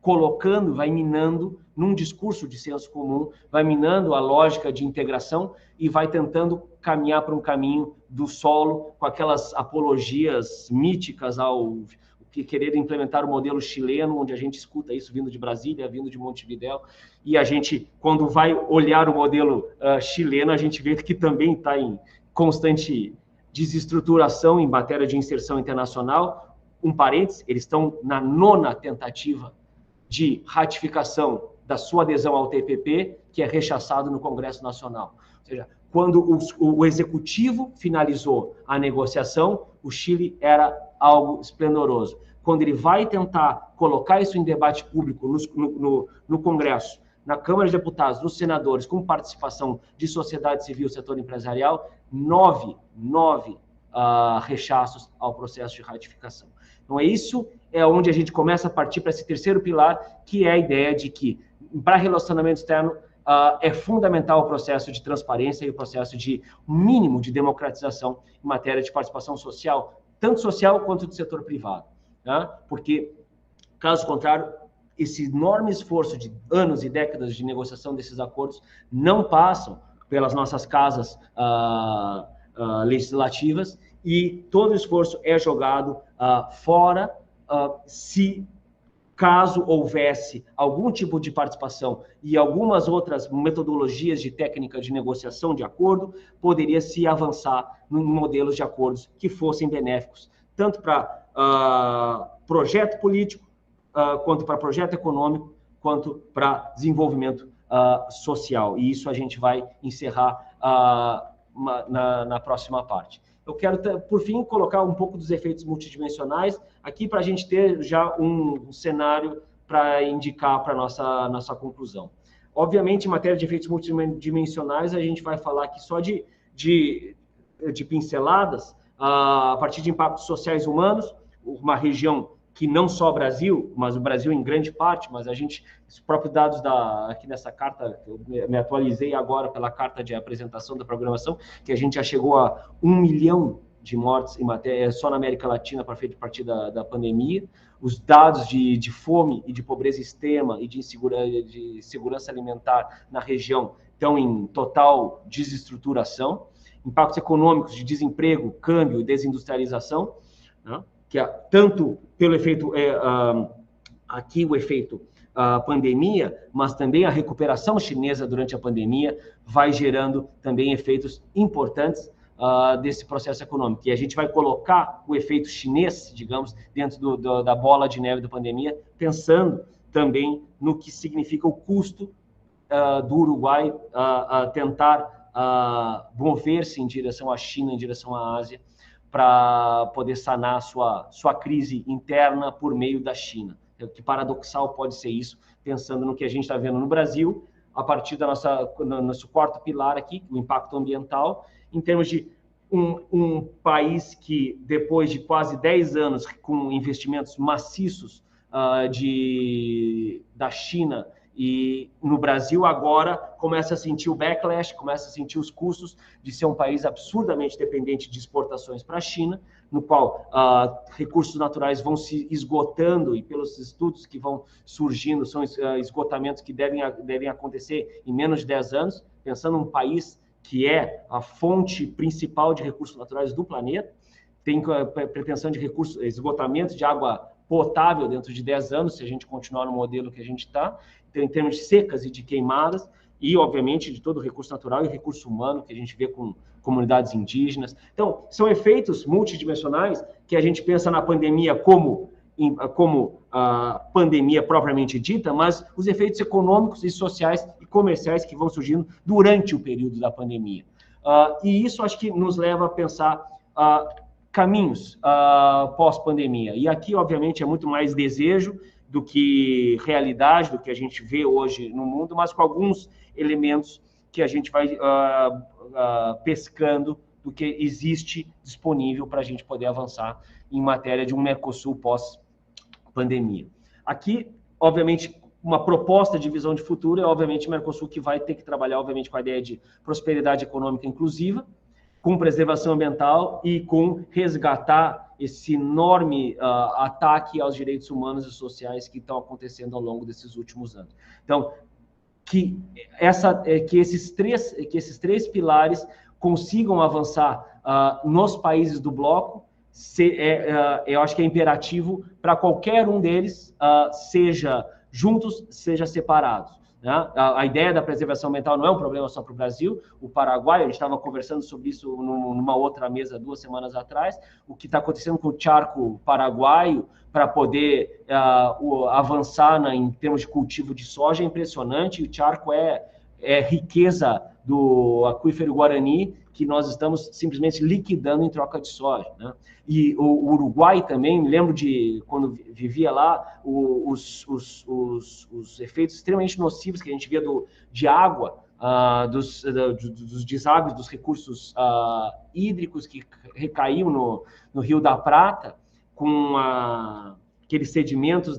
colocando, vai minando num discurso de senso comum, vai minando a lógica de integração e vai tentando caminhar para um caminho do solo com aquelas apologias míticas ao que querer implementar o modelo chileno, onde a gente escuta isso vindo de Brasília, vindo de Montevidéu, e a gente, quando vai olhar o modelo chileno, a gente vê que também está em constante desestruturação em matéria de inserção internacional. Um parênteses, eles estão na 9ª tentativa de ratificação da sua adesão ao TPP, que é rechaçado no Congresso Nacional. Ou seja, quando o Executivo finalizou a negociação, o Chile era algo esplendoroso. Quando ele vai tentar colocar isso em debate público no Congresso, na Câmara de Deputados, nos senadores, com participação de sociedade civil, setor empresarial, 9 rechaços ao processo de ratificação. Então, isso é onde a gente começa a partir para esse terceiro pilar, que é a ideia de que, para relacionamento externo, é fundamental o processo de transparência e o processo de mínimo de democratização em matéria de participação social, tanto social quanto do setor privado. Tá? Porque, caso contrário, esse enorme esforço de anos e décadas de negociação desses acordos não passam pelas nossas casas legislativas e todo o esforço é jogado fora se caso houvesse algum tipo de participação e algumas outras metodologias de técnica de negociação de acordo, poderia se avançar em modelos de acordos que fossem benéficos, tanto para projeto político, quanto para projeto econômico, quanto para desenvolvimento social. E isso a gente vai encerrar na próxima parte. Eu quero, por fim, colocar um pouco dos efeitos multidimensionais aqui para a gente ter já um cenário para indicar para a nossa conclusão. Obviamente, em matéria de efeitos multidimensionais, a gente vai falar aqui só de pinceladas, a partir de impactos sociais humanos, uma região que não só o Brasil, mas o Brasil em grande parte, mas a gente, os próprios dados aqui nessa carta, eu me atualizei agora pela carta de apresentação da programação, que a gente já chegou a 1 milhão de mortes em matéria, só na América Latina, para a partir da pandemia. Os dados de fome e de pobreza extrema e de segurança alimentar na região estão em total desestruturação. Impactos econômicos de desemprego, câmbio e desindustrialização, né? Que tanto pelo efeito, aqui o efeito pandemia, mas também a recuperação chinesa durante a pandemia vai gerando também efeitos importantes desse processo econômico. E a gente vai colocar o efeito chinês, digamos, dentro da bola de neve da pandemia, pensando também no que significa o custo do Uruguai tentar mover-se em direção à China, em direção à Ásia, para poder sanar sua crise interna por meio da China. Que paradoxal pode ser isso, pensando no que a gente está vendo no Brasil, a partir do nosso quarto pilar aqui, o impacto ambiental, em termos de um país que, depois de quase 10 anos com investimentos maciços da China e no Brasil, agora começa a sentir o backlash, começa a sentir os custos de ser um país absurdamente dependente de exportações para a China, no qual recursos naturais vão se esgotando e pelos estudos que vão surgindo, são esgotamentos que devem acontecer em menos de 10 anos, pensando num país que é a fonte principal de recursos naturais do planeta, tem pretensão de esgotamento de água potável dentro de 10 anos, se a gente continuar no modelo que a gente está, então, em termos de secas e de queimadas, e, obviamente, de todo o recurso natural e recurso humano que a gente vê com comunidades indígenas. Então, são efeitos multidimensionais que a gente pensa na pandemia como a pandemia propriamente dita, mas os efeitos econômicos e sociais e comerciais que vão surgindo durante o período da pandemia. E isso acho que nos leva a pensar caminhos pós-pandemia. E aqui, obviamente, é muito mais desejo do que realidade, do que a gente vê hoje no mundo, mas com alguns elementos que a gente vai pescando do que existe disponível para a gente poder avançar em matéria de um Mercosul pós-pandemia. Aqui, obviamente, uma proposta de visão de futuro, é obviamente o Mercosul que vai ter que trabalhar, obviamente, com a ideia de prosperidade econômica inclusiva, com preservação ambiental e com resgatar esse enorme ataque aos direitos humanos e sociais que estão acontecendo ao longo desses últimos anos. Então, que esses três pilares consigam avançar nos países do bloco, eu acho que é imperativo para qualquer um deles, seja juntos, seja separados. Né? A ideia da preservação ambiental não é um problema só para o Brasil. O Paraguai, a gente estava conversando sobre isso numa outra mesa 2 semanas atrás, o que está acontecendo com o charco paraguaio para poder avançar em termos de cultivo de soja é impressionante. O charco é riqueza do aquífero Guarani, que nós estamos simplesmente liquidando em troca de soja. Né? E o Uruguai também, lembro de quando vivia lá, os efeitos extremamente nocivos que a gente via de água, dos deságues, dos recursos hídricos que recaíam no Rio da Prata, com aqueles sedimentos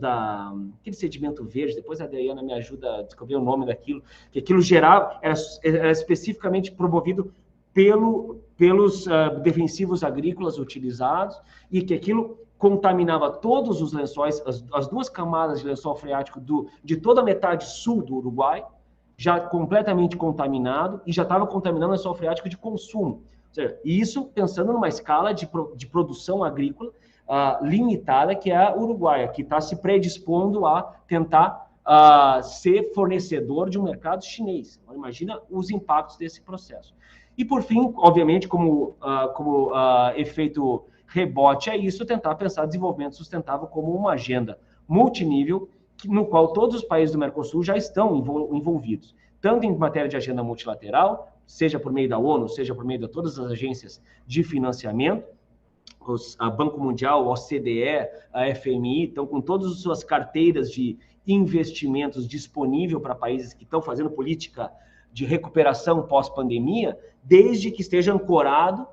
aquele sedimento verde. Depois a Adriana me ajuda a descobrir o nome daquilo, que aquilo gerava, era especificamente promovido pelos defensivos agrícolas utilizados, e que aquilo contaminava todos os lençóis, as 2 camadas de lençol freático de toda a metade sul do Uruguai, já completamente contaminado, e já estava contaminando o lençol freático de consumo. Ou seja, isso pensando numa escala de produção agrícola limitada, que é a uruguaia, que está se predispondo a tentar ser fornecedor de um mercado chinês. Então, imagina os impactos desse processo. E, por fim, obviamente, como efeito rebote a isso, tentar pensar desenvolvimento sustentável como uma agenda multinível, no qual todos os países do Mercosul já estão envolvidos, tanto em matéria de agenda multilateral, seja por meio da ONU, seja por meio de todas as agências de financiamento, a Banco Mundial, a OCDE, a FMI, estão com todas as suas carteiras de investimentos disponíveis para países que estão fazendo política de recuperação pós-pandemia, desde que esteja ancorado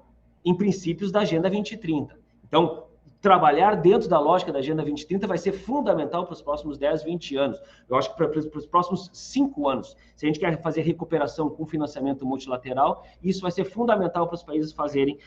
em princípios da Agenda 2030. Então, trabalhar dentro da lógica da Agenda 2030 vai ser fundamental para os próximos 10, 20 anos. Eu acho que para os próximos 5 anos, se a gente quer fazer recuperação com financiamento multilateral, isso vai ser fundamental para os países fazerem,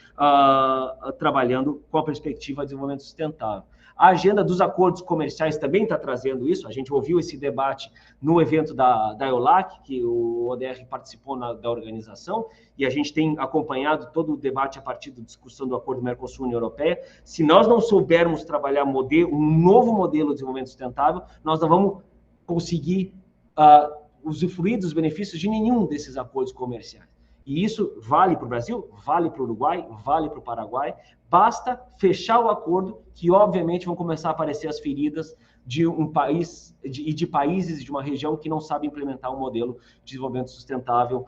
trabalhando com a perspectiva de desenvolvimento sustentável. A agenda dos acordos comerciais também está trazendo isso. A gente ouviu esse debate no evento da EULAC, que o ODR participou da organização, e a gente tem acompanhado todo o debate a partir da discussão do acordo Mercosul-União Europeia. Se nós não soubermos trabalhar um novo modelo de desenvolvimento sustentável, nós não vamos conseguir usufruir dos benefícios de nenhum desses acordos comerciais. E isso vale para o Brasil, vale para o Uruguai, vale para o Paraguai. Basta fechar o acordo, que obviamente vão começar a aparecer as feridas de um país e de países de uma região que não sabe implementar um modelo de desenvolvimento sustentável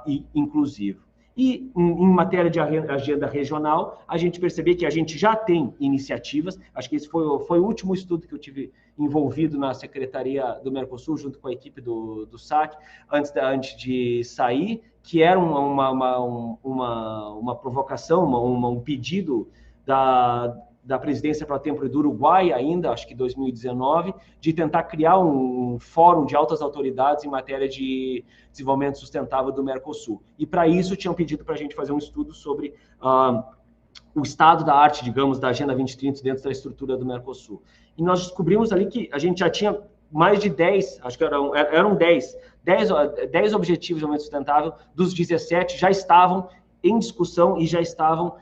e inclusivo. E em matéria de agenda regional, a gente percebe que a gente já tem iniciativas. Acho que esse foi o último estudo que eu tive envolvido na Secretaria do Mercosul, junto com a equipe do SAC, antes de sair, que era uma provocação, um pedido da presidência para tempo do Uruguai ainda, acho que 2019, de tentar criar um fórum de altas autoridades em matéria de desenvolvimento sustentável do Mercosul. E para isso tinham pedido para a gente fazer um estudo sobre o estado da arte, digamos, da Agenda 2030 dentro da estrutura do Mercosul. E nós descobrimos ali que a gente já tinha mais de 10, acho que eram 10 objetivos de desenvolvimento sustentável, dos 17 já estavam em discussão e já estavam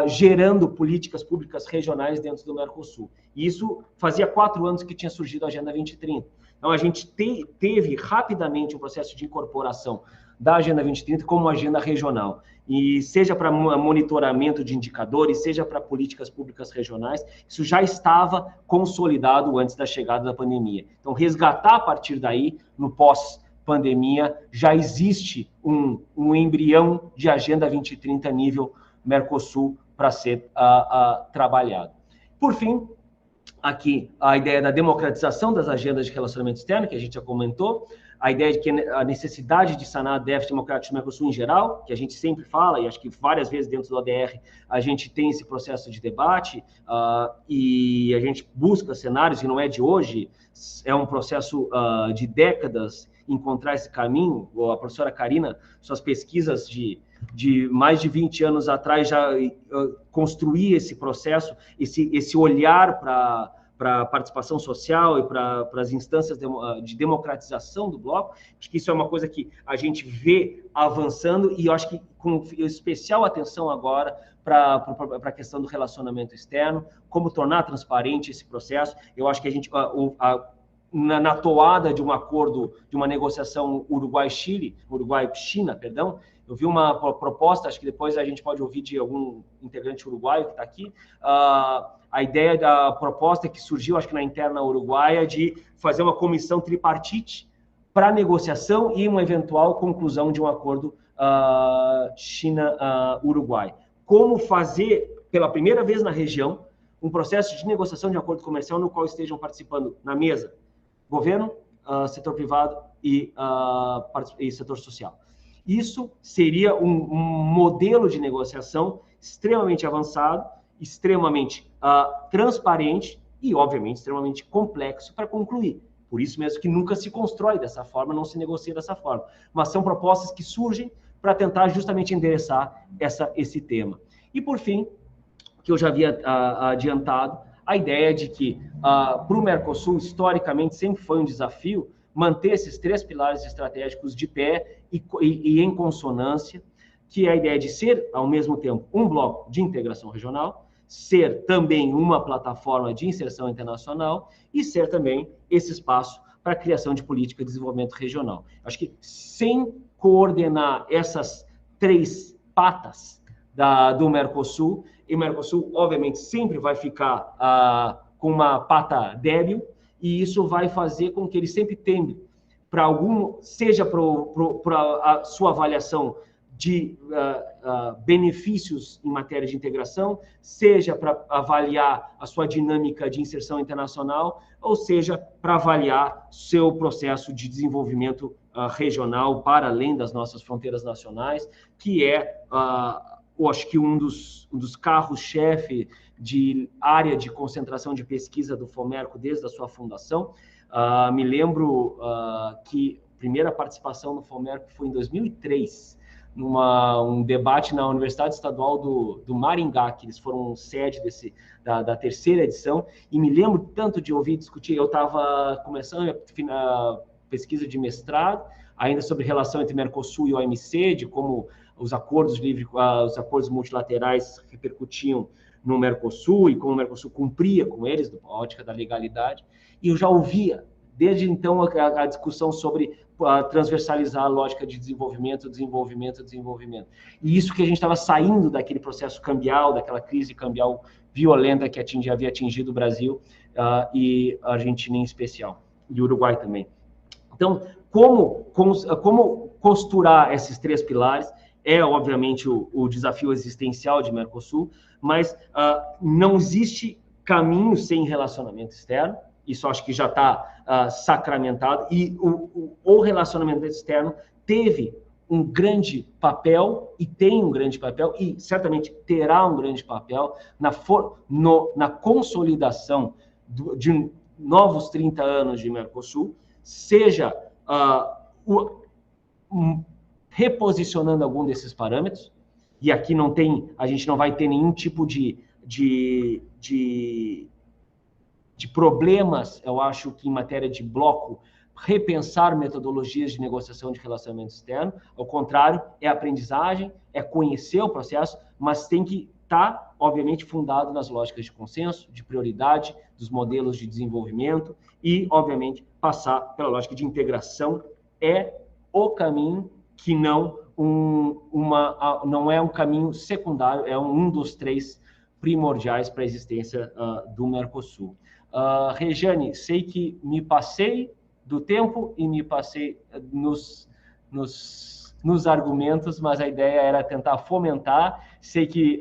gerando políticas públicas regionais dentro do Mercosul. E isso fazia 4 anos que tinha surgido a Agenda 2030. Então, a gente teve rapidamente um processo de incorporação da Agenda 2030 como agenda regional. E seja para monitoramento de indicadores, seja para políticas públicas regionais, isso já estava consolidado antes da chegada da pandemia. Então, resgatar a partir daí, no pós-pandemia, já existe um embrião de Agenda 2030 nível Mercosul para ser trabalhado. Por fim, aqui a ideia da democratização das agendas de relacionamento externo, que a gente já comentou. a ideia de que a necessidade de sanar déficit democrático do Mercosul em geral, que a gente sempre fala, e acho que várias vezes dentro do ODR a gente tem esse processo de debate, e a gente busca cenários, e não é de hoje, é um processo de décadas encontrar esse caminho. A professora Karina, suas pesquisas de mais de 20 anos atrás já construir esse processo, esse olhar para a participação social e para as instâncias de democratização do bloco. Acho que isso é uma coisa que a gente vê avançando, e eu acho que com especial atenção agora para a questão do relacionamento externo, como tornar transparente esse processo. Eu acho que a gente, na toada de um acordo, de uma negociação Uruguai-China, perdão, eu vi uma proposta, acho que depois a gente pode ouvir de algum integrante uruguaio que está aqui, a ideia da proposta que surgiu, acho que na interna uruguaia, de fazer uma comissão tripartite para negociação e uma eventual conclusão de um acordo China-Uruguai. Como fazer, pela primeira vez na região, um processo de negociação de acordo comercial no qual estejam participando na mesa governo, setor privado e setor social. Isso seria um modelo de negociação extremamente avançado, extremamente transparente e, obviamente, extremamente complexo para concluir. Por isso mesmo que nunca se constrói dessa forma, não se negocia dessa forma. Mas são propostas que surgem para tentar justamente endereçar esse tema. E, por fim, que eu já havia adiantado, a ideia de que, para o Mercosul, historicamente, sempre foi um desafio manter esses 3 pilares estratégicos de pé e em consonância, que é a ideia de ser, ao mesmo tempo, um bloco de integração regional, ser também uma plataforma de inserção internacional e ser também esse espaço para a criação de política de desenvolvimento regional. Acho que sem coordenar essas 3 patas do Mercosul, e o Mercosul, obviamente, sempre vai ficar com uma pata débil, e isso vai fazer com que ele sempre tende para seja para a sua avaliação de benefícios em matéria de integração, seja para avaliar a sua dinâmica de inserção internacional, ou seja, para avaliar seu processo de desenvolvimento regional para além das nossas fronteiras nacionais, que é, eu acho que um dos carros-chefe de área de concentração de pesquisa do FOMERCO desde a sua fundação. Me lembro que a primeira participação no FOMERCO foi em 2003, um debate na Universidade Estadual do Maringá, que eles foram sede da terceira edição, e me lembro tanto de ouvir discutir. Eu estava começando a pesquisa de mestrado, ainda sobre relação entre Mercosul e OMC, de como os acordos multilaterais repercutiam no Mercosul e como o Mercosul cumpria com eles, da ótica da legalidade, e eu já ouvia, desde então, a discussão sobre transversalizar a lógica de desenvolvimento. E isso que a gente estava saindo daquele processo cambial, daquela crise cambial violenta que havia atingido o Brasil e a Argentina em especial, e o Uruguai também. Então, como costurar esses 3 pilares é, obviamente, o desafio existencial de Mercosul, mas não existe caminho sem relacionamento externo. Isso acho que já está sacramentado, e o relacionamento externo teve um grande papel, e tem um grande papel, e certamente terá um grande papel na consolidação de novos 30 anos de Mercosul, seja reposicionando algum desses parâmetros, e aqui a gente não vai ter nenhum tipo de problemas, eu acho que em matéria de bloco, repensar metodologias de negociação de relacionamento externo. Ao contrário, é aprendizagem, é conhecer o processo, mas tem que estar, obviamente, fundado nas lógicas de consenso, de prioridade, dos modelos de desenvolvimento e, obviamente, passar pela lógica de integração. É o caminho que não é um caminho secundário, é um dos 3 primordiais para a existência do Mercosul. Rejane, sei que me passei do tempo e me passei nos argumentos, mas a ideia era tentar fomentar. Sei que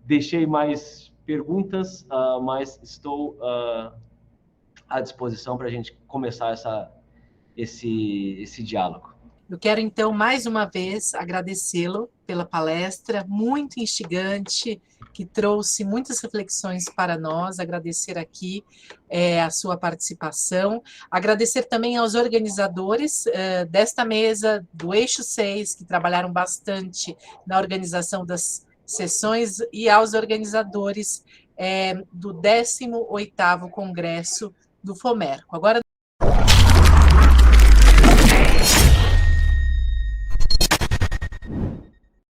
deixei mais perguntas, mas estou à disposição para a gente começar esse diálogo. Eu quero, então, mais uma vez, agradecê-lo pela palestra, muito instigante, que trouxe muitas reflexões para nós, agradecer aqui a sua participação, agradecer também aos organizadores desta mesa, do Eixo 6, que trabalharam bastante na organização das sessões, e aos organizadores do 18º Congresso do FOMERCO. Agora,